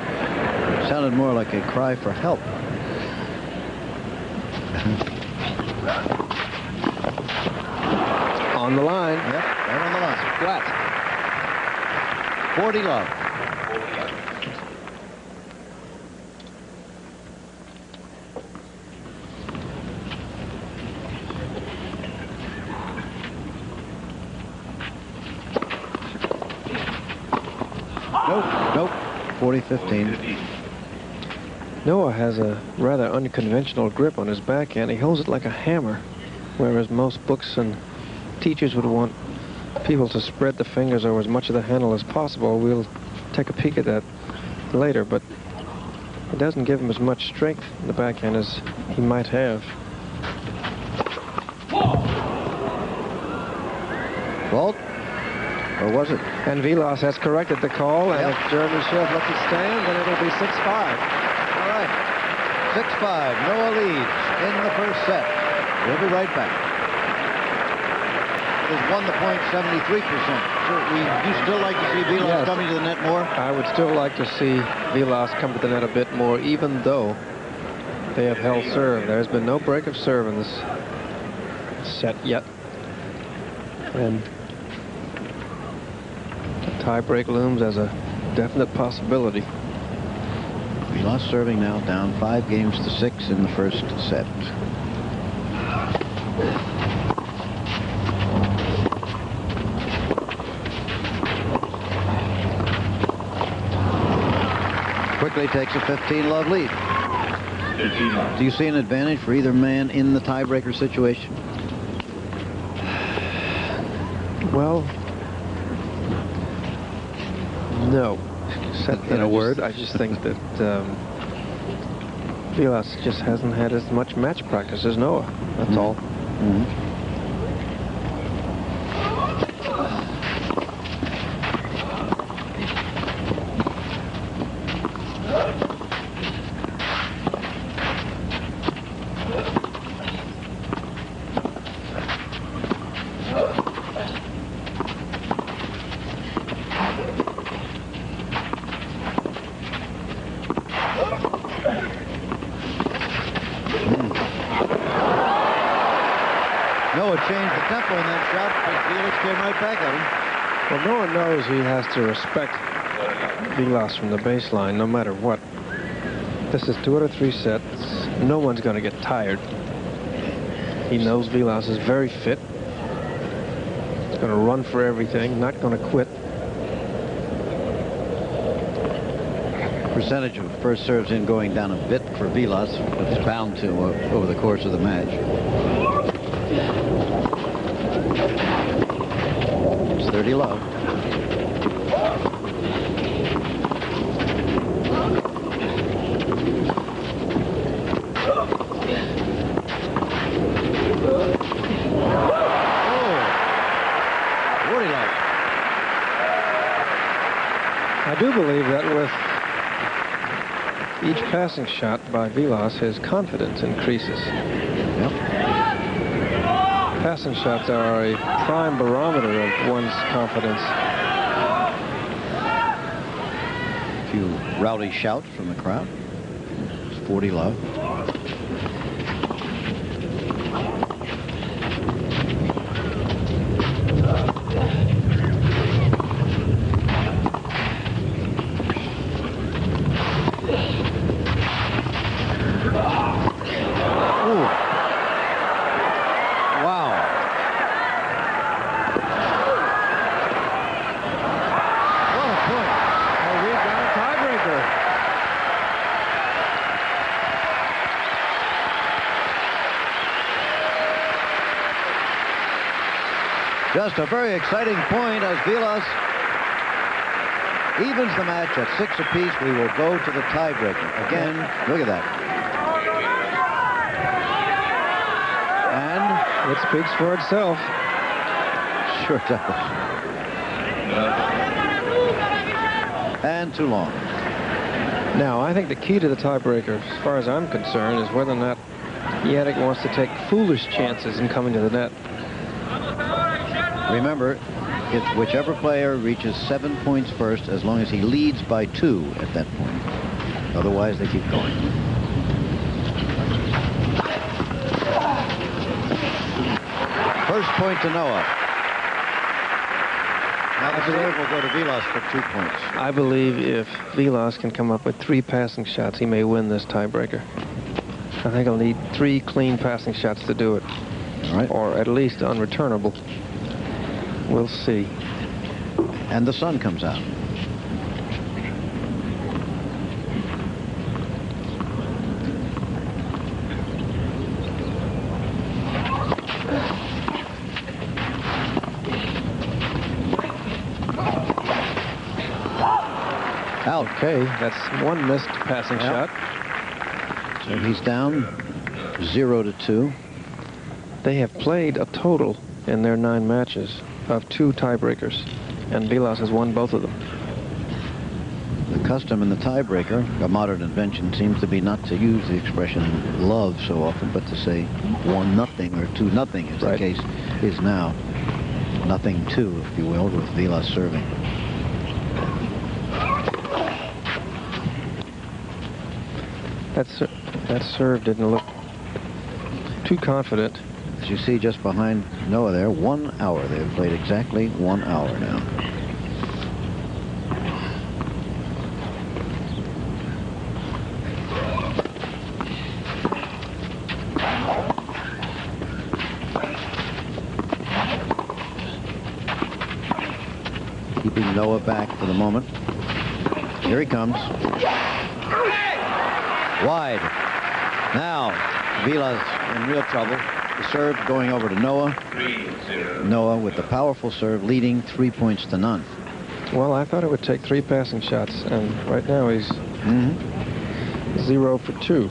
Sounded more like a cry for help. On the line. Yep, right on the line. Flat. 40 love. Nope. 40-15. Noah has a rather unconventional grip on his backhand. He holds it like a hammer, whereas most books and teachers would want people to spread the fingers over as much of the handle as possible. We'll take a peek at that later, but it doesn't give him as much strength in the backhand as he might have. Fault? Or was it? And Vilas has corrected the call, and Yep. if Jeremy Schiff lets it stand, then it'll be 6-5. All right. 6-5. Noah leads in the first set. We'll be right back. It has won the point 73%. So you still like to see Vilas Yes. coming to the net more? I would still like to see Vilas come to the net a bit more, even though they have held serve. There's been no break of serve in this set yet. And the tie-break looms as a definite possibility. Vilas serving now, down 5-6 in the first set. Quickly takes a 15-love lead. Do you see an advantage for either man in the tiebreaker situation? Well, no. Said in a word, I just think that Vilas just hasn't had as much match practice as Noah. That's all. Noah changed the tempo in that shot, but Felix came right back at him. Well, Noah knows he has to respect Vilas from the baseline no matter what. This is 2 out of 3 sets. No one's going to get tired. He knows Vilas is very fit. He's going to run for everything, not going to quit. Percentage of first serves in going down a bit for Vilas, but it's bound to over the course of the match. It's 30 love. I do believe that with each passing shot by Vilas, his confidence increases. Yep. Passing shots are a prime barometer of one's confidence. A few rowdy shouts from the crowd. It's 40 love. Just a very exciting point as Vilas evens the match at 6 apiece. We will go to the tiebreaker. Again, look at that. And it speaks for itself. Sure does. And too long. Now, I think the key to the tiebreaker, as far as I'm concerned, is whether or not Yannick wants to take foolish chances in coming to the net. Remember, Whichever player reaches 7 points first, as long as he leads by 2 at that point. Otherwise, they keep going. First point to Noah. Now the serve will go to Vilas for 2 points. I believe if Vilas can come up with 3 passing shots, he may win this tiebreaker. I think he'll need 3 clean passing shots to do it. All right. Or at least unreturnable. We'll see. And the sun comes out. Out. Okay, that's 1 missed passing shot. So he's down 0-2. They have played a total in their 9 matches of 2 tiebreakers, and Vilas has won both of them. The custom in the tiebreaker, a modern invention, seems to be not to use the expression love so often, but to say 1-0 or 2-0, as the case is now. 0-2, if you will, with Vilas serving. That serve didn't look too confident. As you see just behind Noah there, 1 hour. They've played exactly 1 hour now. Keeping Noah back for the moment. Here he comes. Wide. Now, Vilas in real trouble. The serve going over to Noah. Noah with the powerful serve leading 3 points to none. Well, I thought it would take 3 passing shots, and right now he's 0 for 2.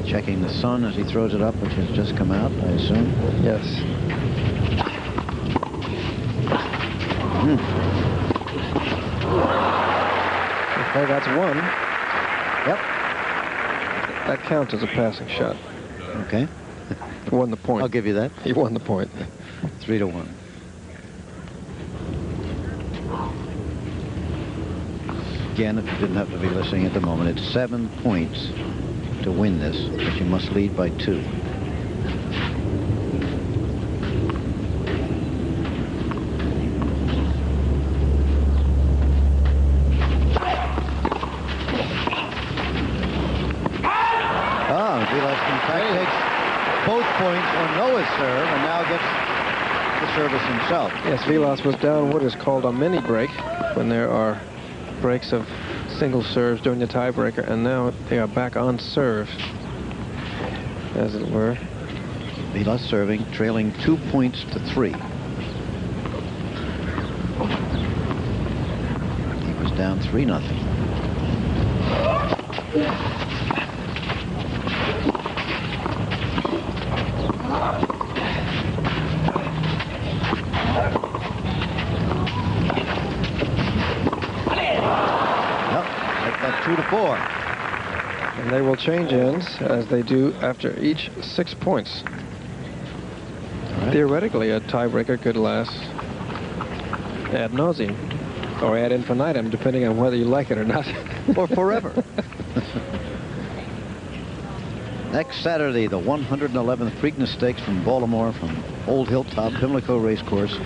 Checking the sun as he throws it up, which has just come out, I assume. Yes. Okay, that's 1. Yep. That counts as a passing shot. Okay. He won the point. I'll give you that. He won the point. 3-1. Again, if you didn't have to be listening at the moment, it's 7 points to win this, but you must lead by 2. Vilas in fact takes both points on Noah's serve and now gets the service himself. Yes, Vilas was down what is called a mini break when there are breaks of single serves during the tiebreaker, and now they are back on serve, as it were. Vilas serving, trailing 2 points to 3. He was down 3-0. That's 2-4. And they will change ends as they do after each 6 points. Right. Theoretically, a tiebreaker could last ad nauseum or ad infinitum, depending on whether you like it or not. Or forever. Next Saturday, the 111th Preakness Stakes from Baltimore, from Old Hilltop Pimlico Racecourse.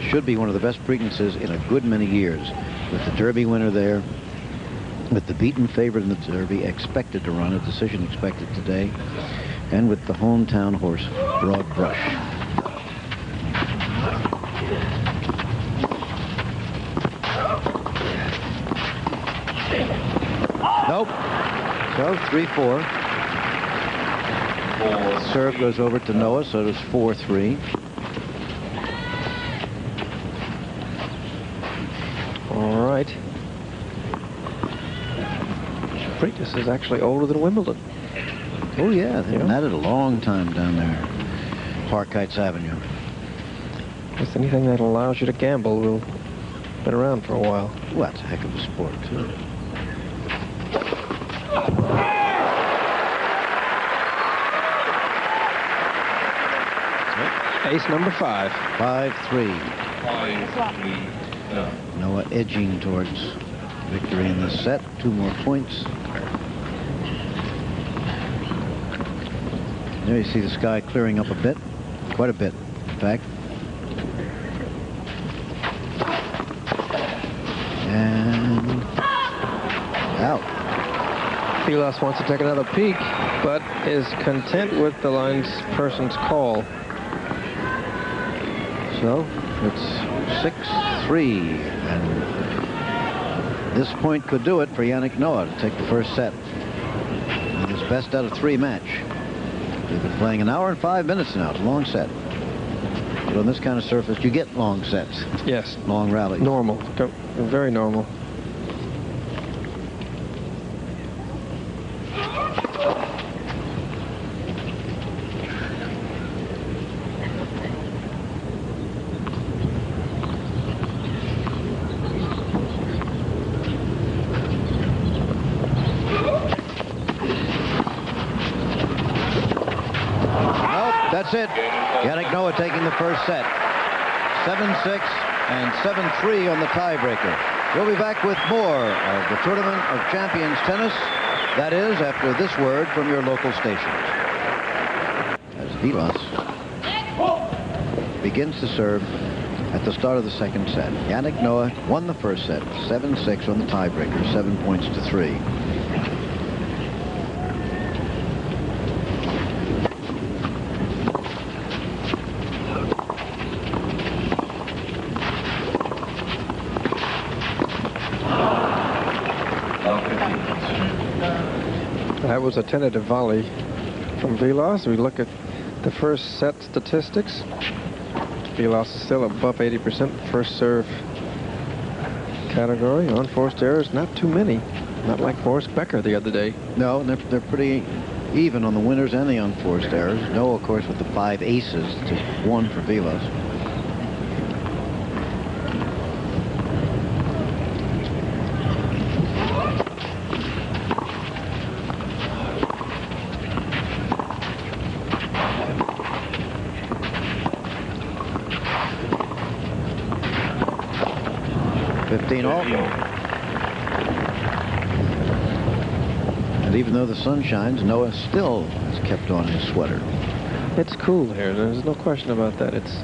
Should be one of the best Preaknesses in a good many years, with the Derby winner there, with the beaten favorite in the Derby expected to run, a decision expected today, and with the hometown horse, Broad Brush. Nope. So 3-4. Serve goes over to Noah, so it is 4-3. All right. Preakness is actually older than Wimbledon. Oh yeah, they've been at it a long time down there, Park Heights Avenue. Just anything that allows you to gamble will been around for a while. Well, that's a heck of a sport too. ace number 5. 5-3. 5-3. No. Noah edging towards victory in this set. 2 more points. There you see the sky clearing up a bit. Quite a bit, in fact. And out. Vilas wants to take another peek, but is content with the linesperson's call. So it's 6-3, and this point could do it for Yannick Noah to take the first set in his best out of 3 match. They've been playing an hour and 5 minutes now. It's a long set. But on this kind of surface, you get long sets. Yes. Long rallies. Normal. Very normal. That's it. Yannick Noah taking the first set. 7-6 and 7-3 on the tiebreaker. We'll be back with more of the Tournament of Champions tennis. That is, after this word from your local stations. As Vilas begins to serve at the start of the second set. Yannick Noah won the first set. 7-6 on the tiebreaker. 7 points to 3. That was a tentative volley from Vilas. We look at the first set statistics. Vilas is still above 80% first serve category. Unforced errors, not too many. Not like Forrest Becker the other day. No, they're pretty even on the winners and the unforced errors. Noah, of course, with the 5 aces, just 1 for Vilas. All. And even though the sun shines, Noah still has kept on his sweater. It's cool here. There's no question about that. It's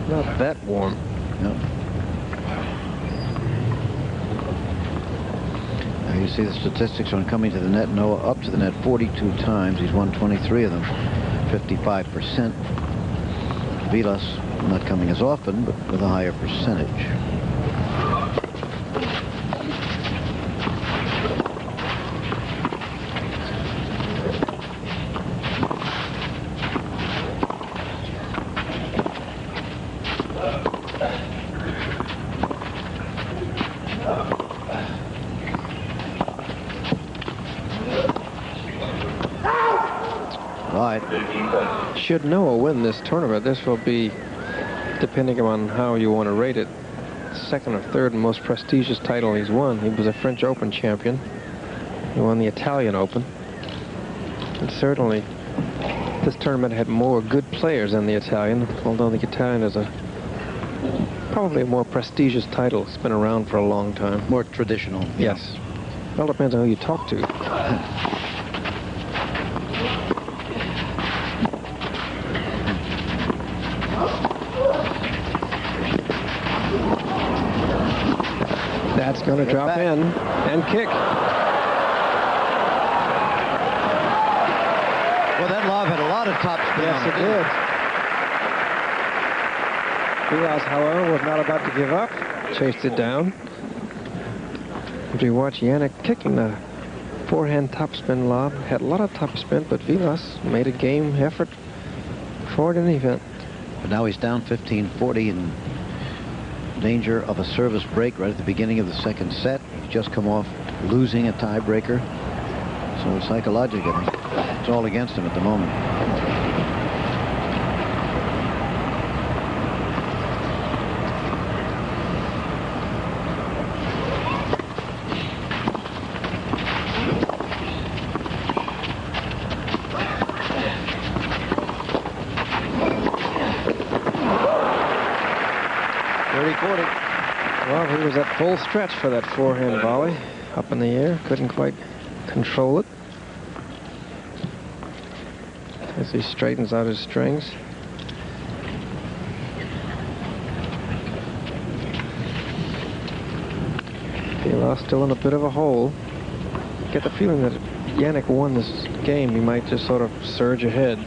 not that warm. No. Now you see the statistics on coming to the net. Noah up to the net 42 times. He's won 23 of them, 55%. Vilas not coming as often, but with a higher percentage. Should Noah win this tournament, this will be, depending on how you want to rate it, second or third most prestigious title he's won. He was a French Open champion. He won the Italian Open. And certainly, this tournament had more good players than the Italian, although the Italian is probably a more prestigious title. It's been around for a long time. More traditional. Yes. Well, it depends on who you talk to. That's going to drop back in and kick. Well, that lob had a lot of top spin. Yes, it did. Vilas, however, was not about to give up. Chased it down. If you watch Yannick kicking the forehand topspin lob, had a lot of topspin, but Vilas made a game effort for it in the event. But now he's down 15-40 and danger of a service break right at the beginning of the second set. He's just come off losing a tiebreaker. So psychologically, it's all against him at the moment. 30-40. Well, he was at full stretch for that forehand volley. Up in the air, couldn't quite control it. As he straightens out his strings. Vilas still in a bit of a hole. Get the feeling that if Yannick won this game, he might just sort of surge ahead.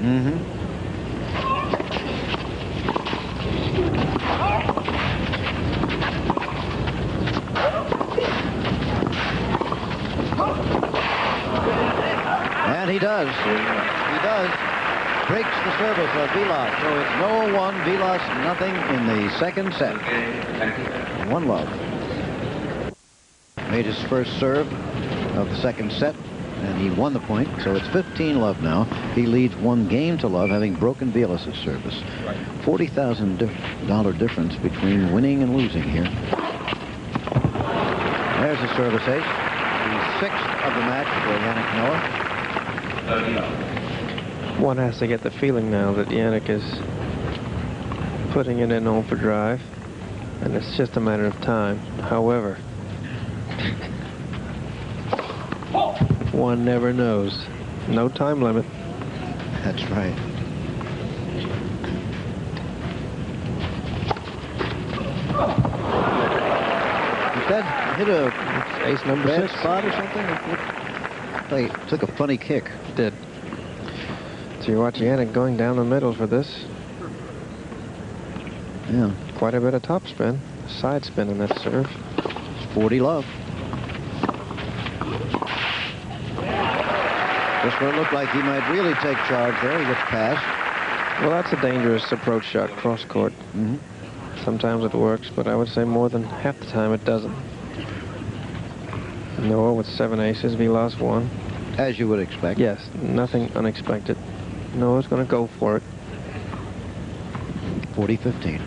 And he does. He does. Breaks the service of Vilas. So it's Noah 1, Vilas nothing in the second set. 1-love. Made his first serve of the second set, and he won the point. So it's 15-love now. He leads 1 game to love, having broken Vilas' service. $40,000 difference between winning and losing here. There's the service ace. The 6th of the match for Yannick Noah. One has to get the feeling now that Yannick is putting it in overdrive, and it's just a matter of time. However, one never knows. No time limit. That's right. Did that hit a Ace number bad 6 spot or something? It took a funny kick. did. So you watch Yannick going down the middle for this. Yeah. Quite a bit of topspin, side spin in that serve. It's 40-love. Just when it looked like he might really take charge there, he gets past. Well, that's a dangerous approach shot, cross court. Sometimes it works, but I would say more than half the time it doesn't. Noah with 7 aces, Vilas 1. As you would expect. Yes, nothing unexpected. Noah's going to go for it. 40-15.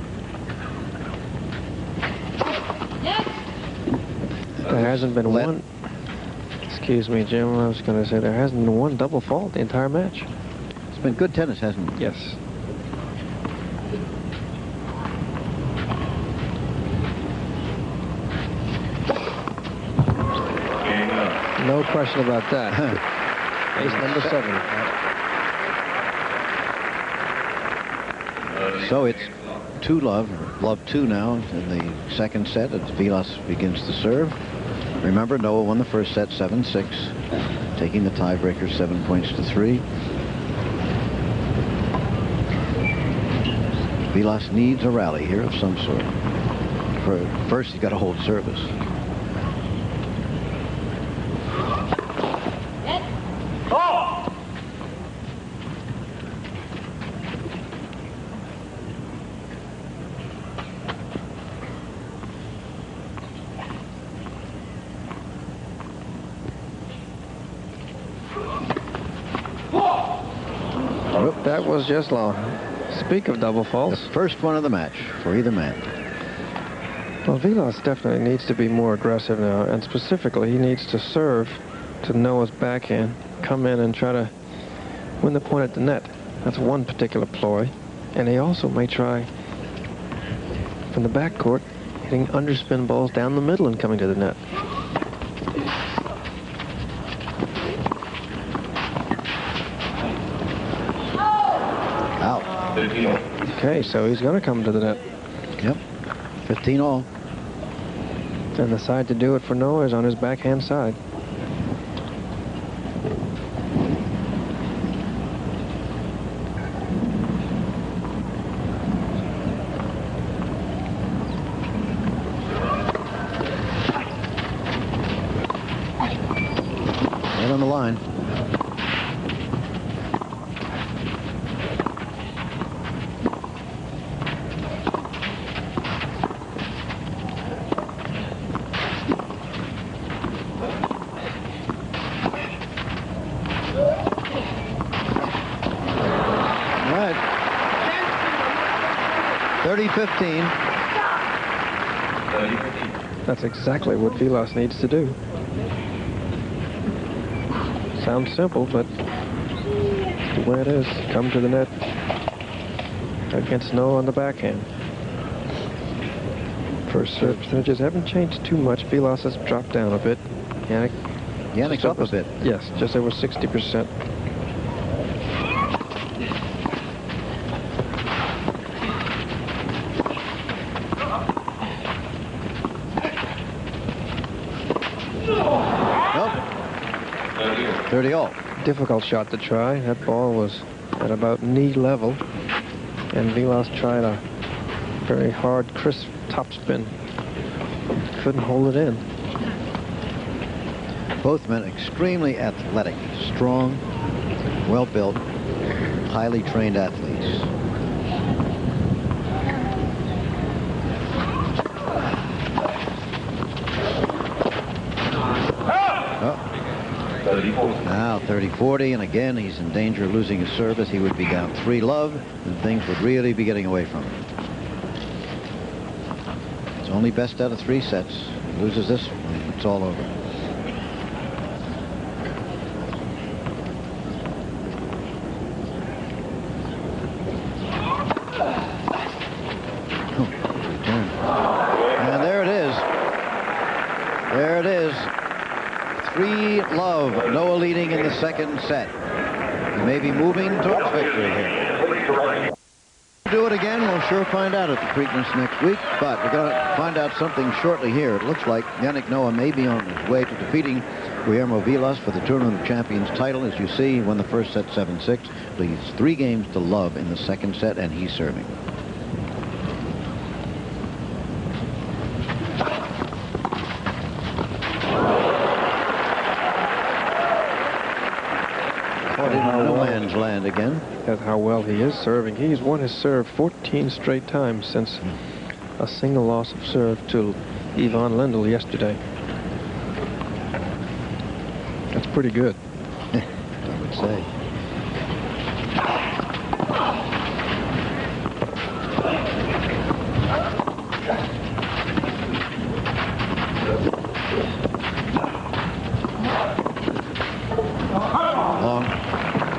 There hasn't been one. Excuse me, Jim. I was going to say there hasn't been one double fault the entire match. It's been good tennis, hasn't it? Yes. No question about that. Ace number 7. So it's 2-love, love 2 now in the second set as Vilas begins to serve. Remember, Noah won the first set 7-6, taking the tiebreaker 7 points to 3. Vilas needs a rally here of some sort. First, he's got to hold service. That was just long. Speak of double faults. The first one of the match for either man. Well, Vilas definitely needs to be more aggressive now, and specifically, he needs to serve to Noah's backhand, come in and try to win the point at the net. That's one particular ploy. And he also may try from the backcourt, hitting underspin balls down the middle and coming to the net. Okay, so he's going to come to the net. Yep, 15-all. And the side to do it for Noah is on his backhand side. Right on the line. All right. 30-15. That's exactly what Vilas needs to do. Sounds simple, but the way it is, come to the net against Noah on the backhand. First serve percentages haven't changed too much. Vilas has dropped down a bit. Yannick's up a bit. Yes, just over 60%. Nope. 30 all. Difficult shot to try. That ball was at about knee level, and Vilas tried a very hard, crisp topspin. Couldn't hold it in. Both men extremely athletic, strong, well-built, highly trained athletes. Now 30-40, and again he's in danger of losing his service. He would be down 3-love, and things would really be getting away from him. It's only best out of 3 sets. He loses this one, it's all over. And there it is. There it is. 3-love. Noah leading in the second set. He may be moving towards victory here. Do it again. We'll sure find out at the Preakness next week. But we're going to find out something shortly here. It looks like Yannick Noah may be on his way to defeating Guillermo Vilas for the Tournament of Champions title. As you see, he won the first set 7-6. Leads 3 games to love in the second set, and he's serving. Land again. That's how well he is serving. He's won his serve 14 straight times since a single loss of serve to Ivan Lendl yesterday. That's pretty good. I would say.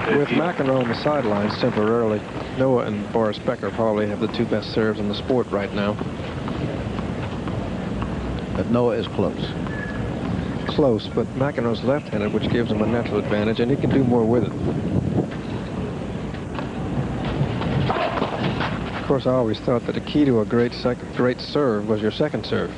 With McEnroe on the sidelines temporarily, Noah and Boris Becker probably have the 2 best serves in the sport right now. But Noah is close. Close, but McEnroe's left-handed, which gives him a natural advantage, and he can do more with it. Of course, I always thought that the key to a great serve was your second serve.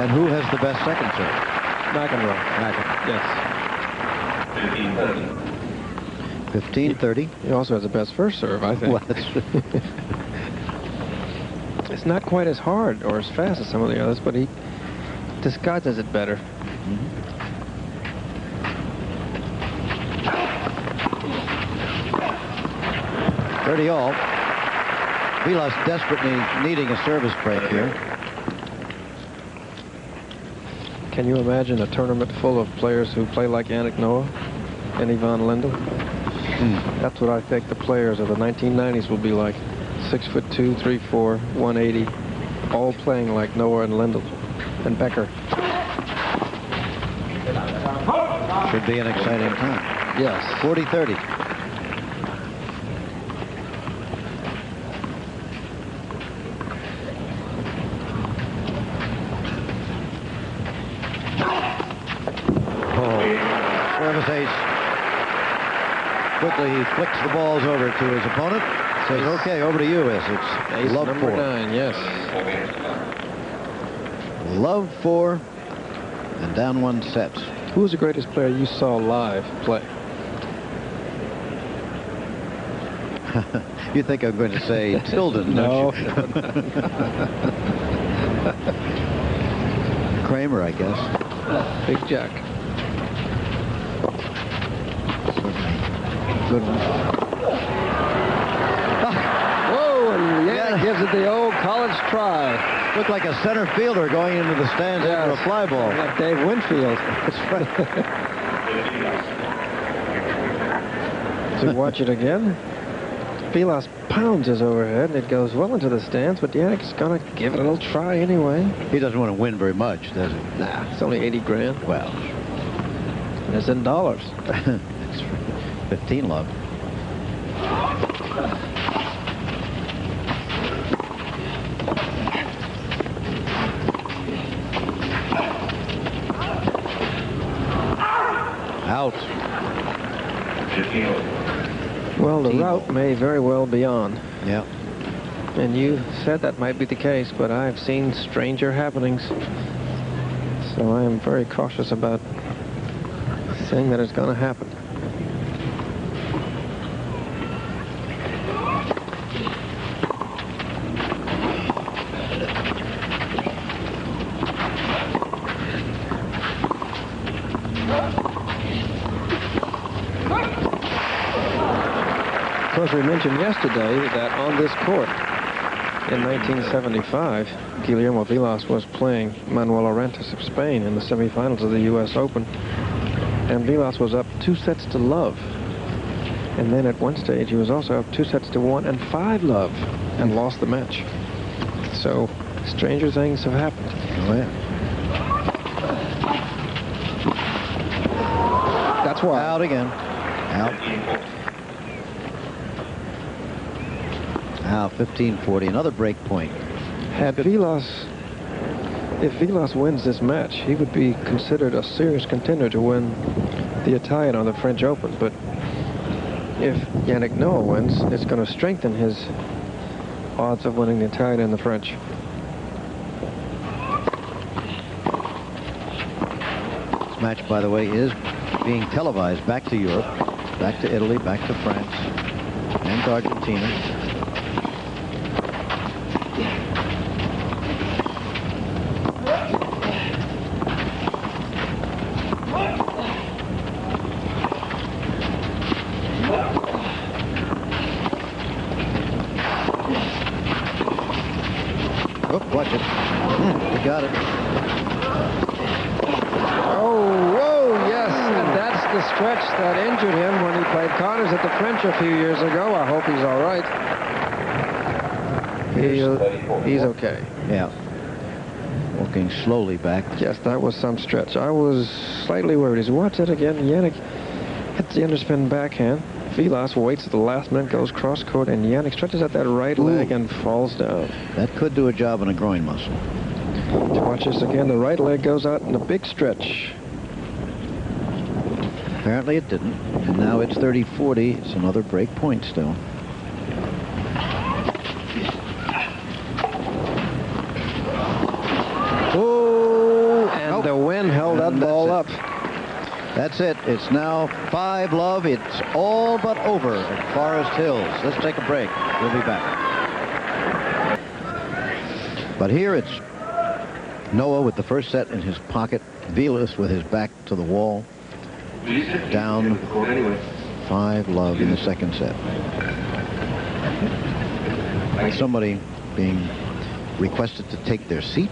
And who has the best second serve? McEnroe. Yes. 15-30. He also has the best first serve, I think. Well, that's It's not quite as hard or as fast as some of the others, but he disguises it better. 30 all. Vilas desperately needing a service break here. Can you imagine a tournament full of players who play like Yannick Noah and Ivan Lendl? That's what I think the players of the 1990s will be like. 6'2", 3'4", 180, all playing like Noah and Lendl and Becker. Should be an exciting time. Yes. 40-30. Service ace. Quickly he flicks the balls over to his opponent. Says, okay, over to you, it's Ace love number 4. 9, yes. Love 4 and down 1 set. Who was the greatest player you saw live play? You think I'm going to say Tilden, No. don't you? Kramer, I guess. Big Jack. Good one. Whoa, and Yannick gives it the old college try. Looked like a center fielder going into the stands after a fly ball. Like Dave Winfield. That's right. To watch it again. Vilas pounds his overhead, and it goes well into the stands, but Yannick's going to give it a little try anyway. He doesn't want to win very much, does he? Nah, it's only 80 grand. Well, It's in dollars. It's 15 love. Out. Well, the route may very well be on. Yeah. And you said that might be the case, but I've seen stranger happenings. So I am very cautious about saying that it's going to happen. Of course, we mentioned yesterday that on this court in 1975, Guillermo Vilas was playing Manuel Orantes of Spain in the semifinals of the U.S. Open. And Vilas was up 2-0. And then at one stage, he was also up 2-1 and 5-love and lost the match. So, stranger things have happened. Oh, yeah. That's why. Out again. Out. Now 15-40, another break point. If Vilas wins this match, he would be considered a serious contender to win the Italian or the French Open. But if Yannick Noah wins, it's going to strengthen his odds of winning the Italian and the French. This match, by the way, is being televised back to Europe, back to Italy, back to France, and to Argentina. Watch it. We got it. Oh, whoa, yes. And that's the stretch that injured him when he played Connors at the French a few years ago. I hope he's all right. He's okay. Yeah. Walking slowly back. Yes, that was some stretch. I was slightly worried. As watch it again, Yannick hits the underspin backhand. Vilas waits at the last minute, goes cross court, and Yannick stretches out that right leg and falls down. That could do a job on a groin muscle. Watch this again. The right leg goes out in a big stretch. Apparently it didn't. And now it's 30-40. It's another break point still. Oh! And the wind held that ball up. That's it. It's now 5-love. It's all but over at Forest Hills. Let's take a break. We'll be back. But here it's Noah with the first set in his pocket. Vilas with his back to the wall. Down 5-love in the second set. Somebody being requested to take their seat.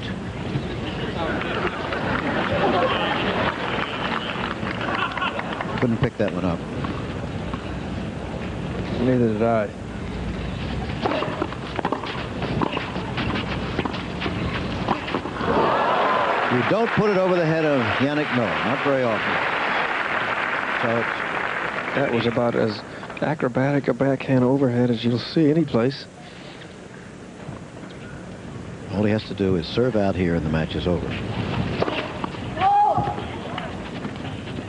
Couldn't pick that one up. Neither did I. You don't put it over the head of Yannick Noah. Not very often. So that was about as acrobatic a backhand overhead as you'll see any place. All he has to do is serve out here and the match is over.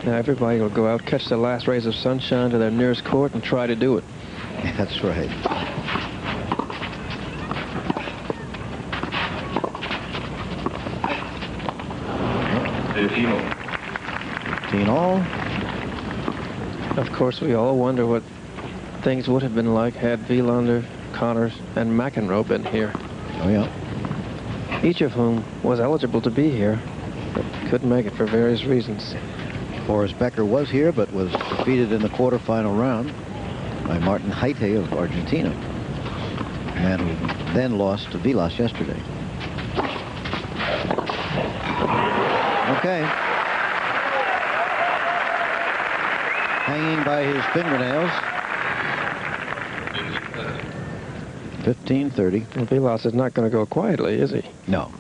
Now everybody will go out, catch the last rays of sunshine to their nearest court and try to do it. That's right. Fifteen all. Of course, we all wonder what things would have been like had Vilander, Connors, and McEnroe been here. Oh, yeah. Each of whom was eligible to be here, but couldn't make it for various reasons. Boris Becker was here, but was defeated in the quarterfinal round by Martin Heite of Argentina, a man who then lost to Vilas yesterday. Okay. Hanging by his fingernails. 15-30. Well, Vilas is not going to go quietly, is he? No.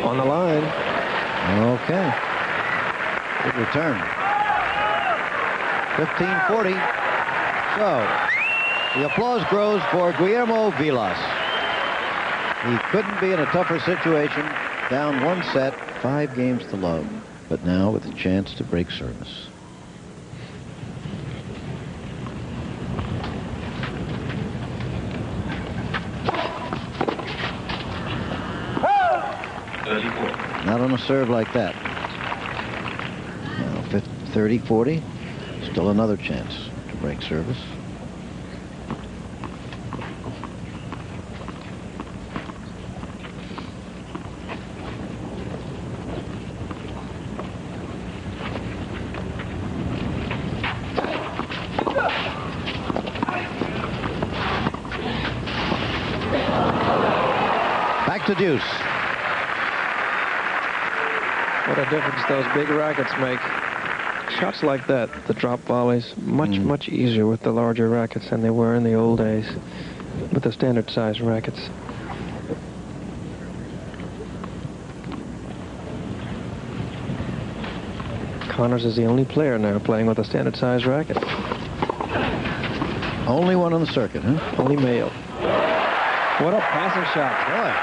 On the line. Okay. Good return. 15-40. So, the applause grows for Guillermo Vilas. He couldn't be in a tougher situation. Down 1 set, 5 games to love. But now with a chance to break service. Not on a serve like that. Now 30-40. Still another chance to break service. Back to deuce. What a difference those big rackets make. Shots like that, the drop volleys, much easier with the larger rackets than they were in the old days with the standard size rackets. Connors is the only player now playing with a standard size racket. Only one on the circuit, huh? Only male. What a passing shot. Boy.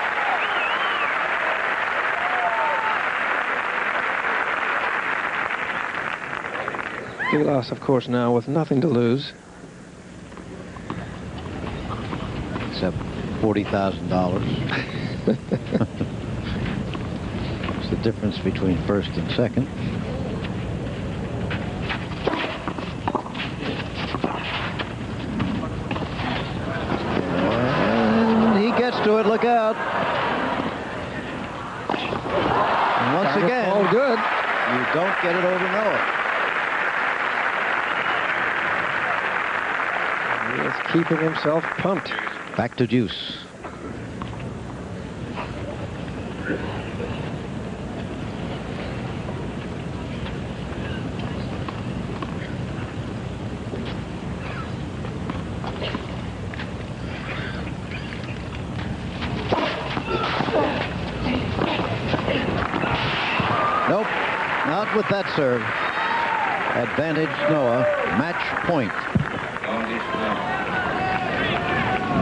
Vilas, of course, now with nothing to lose. Except $40,000. It's the difference between first and second. And he gets to it. Look out. And once again, all good. You don't get it over Noah. He is keeping himself pumped. Back to deuce. Nope, not with that serve. Advantage Noah. Match point.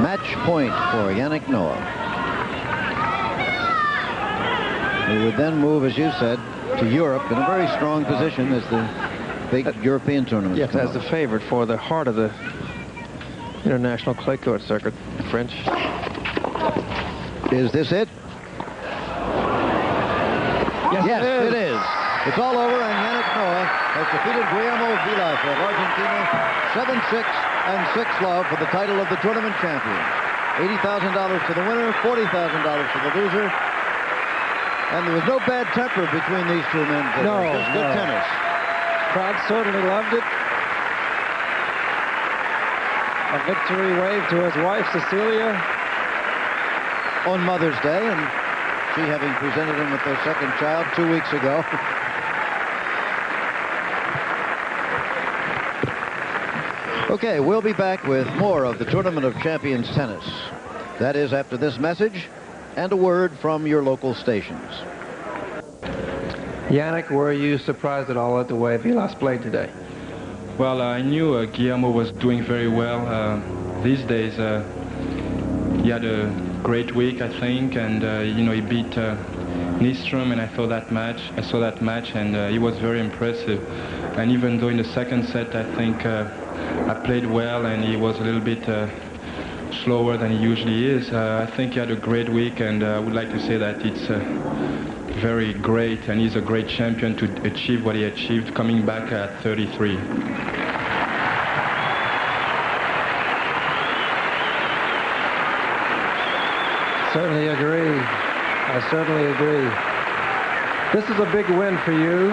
Match point for Yannick Noah. He would then move, as you said, to Europe in a very strong position as the big European tournament. Yes, as the favorite for the heart of the international clay court circuit, French. Is this it? Yes, it is. It's all over, and Yannick Noah has defeated Guillermo Vilas of Argentina 7-6 and 6-love for the title of the tournament champion. $80,000 to the winner, $40,000 to the loser. And there was no bad temper between these two men. No, just good tennis. Crowd certainly loved it. A victory wave to his wife, Cecilia. On Mother's Day, and she having presented him with their second child 2 weeks ago. Okay, we'll be back with more of the Tournament of Champions tennis. That is after this message and a word from your local stations. Yannick, were you surprised at all at the way Vilas played today? Well, I knew Guillermo was doing very well these days. He had a great week, I think, and you know, he beat Nuestro, and I saw that match, and he was very impressive. And even though in the second set, I think I played well, and he was a little bit slower than he usually is. I think he had a great week, and I would like to say that it's very great, and he's a great champion to achieve what he achieved, coming back at 33. Certainly agree. I certainly agree. This is a big win for you.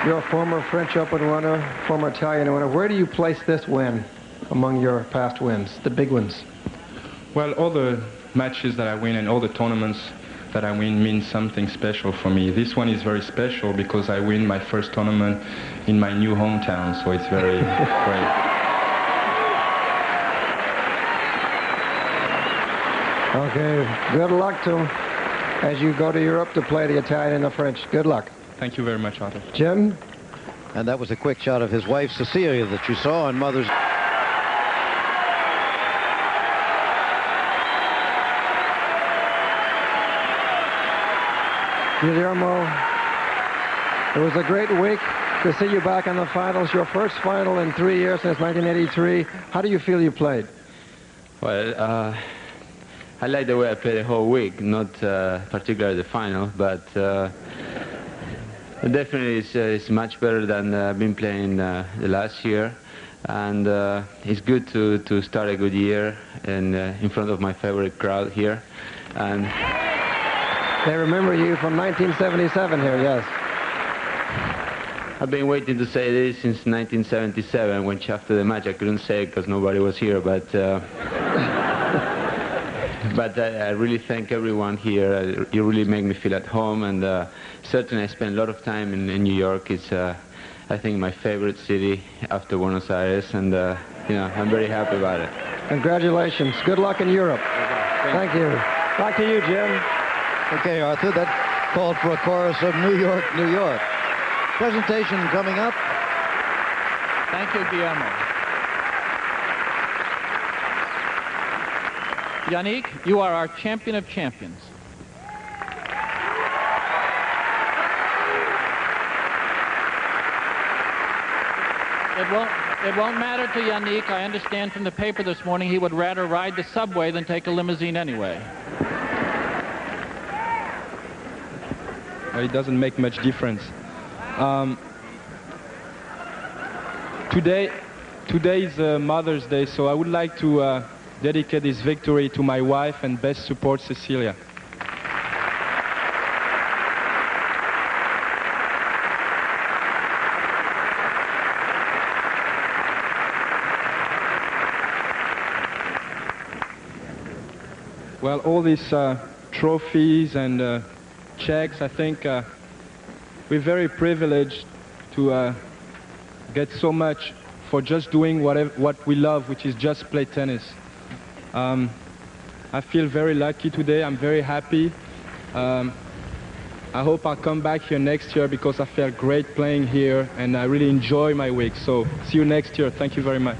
You're a former French Open winner, former Italian winner. Where do you place this win among your past wins, the big ones? Well, all the matches that I win and all the tournaments that I win mean something special for me. This one is very special because I win my first tournament in my new hometown, so it's very great. Okay, good luck to him. as you go to Europe to play the Italian and the French. Good luck. Thank you very much, Arthur. Jim? And that was a quick shot of his wife, Cecilia, that you saw on Mother's... Guillermo, it was a great week to see you back in the finals, your first final in 3 years since 1983. How do you feel you played? Well, I like the way I played the whole week, not particularly the final, but definitely it's much better than I've been playing the last year. And it's good to start a good year in front of my favorite crowd here. And they remember you from 1977 here, yes. I've been waiting to say this since 1977, which after the match I couldn't say it because nobody was here, but but I really thank everyone here. You really make me feel at home, and certainly I spent a lot of time in New York. It's, I think, my favorite city after Buenos Aires, and you know, I'm very happy about it. Congratulations. Good luck in Europe. Thank you. Back to you, Jim. Okay, Arthur, that called for a chorus of New York, New York. Presentation coming up. Thank you, Guillermo. Yannick, you are our champion of champions. It won't matter to Yannick. I understand from the paper this morning he would rather ride the subway than take a limousine anyway. It doesn't make much difference. Today is Mother's Day, so I would like to dedicate this victory to my wife and best support, Cecilia. Well, all these trophies and checks, I think we're very privileged to get so much for just doing what we love, which is just play tennis. I feel very lucky today. I'm very happy. I hope I'll come back here next year because I felt great playing here and I really enjoy my week. So see you next year. Thank you very much.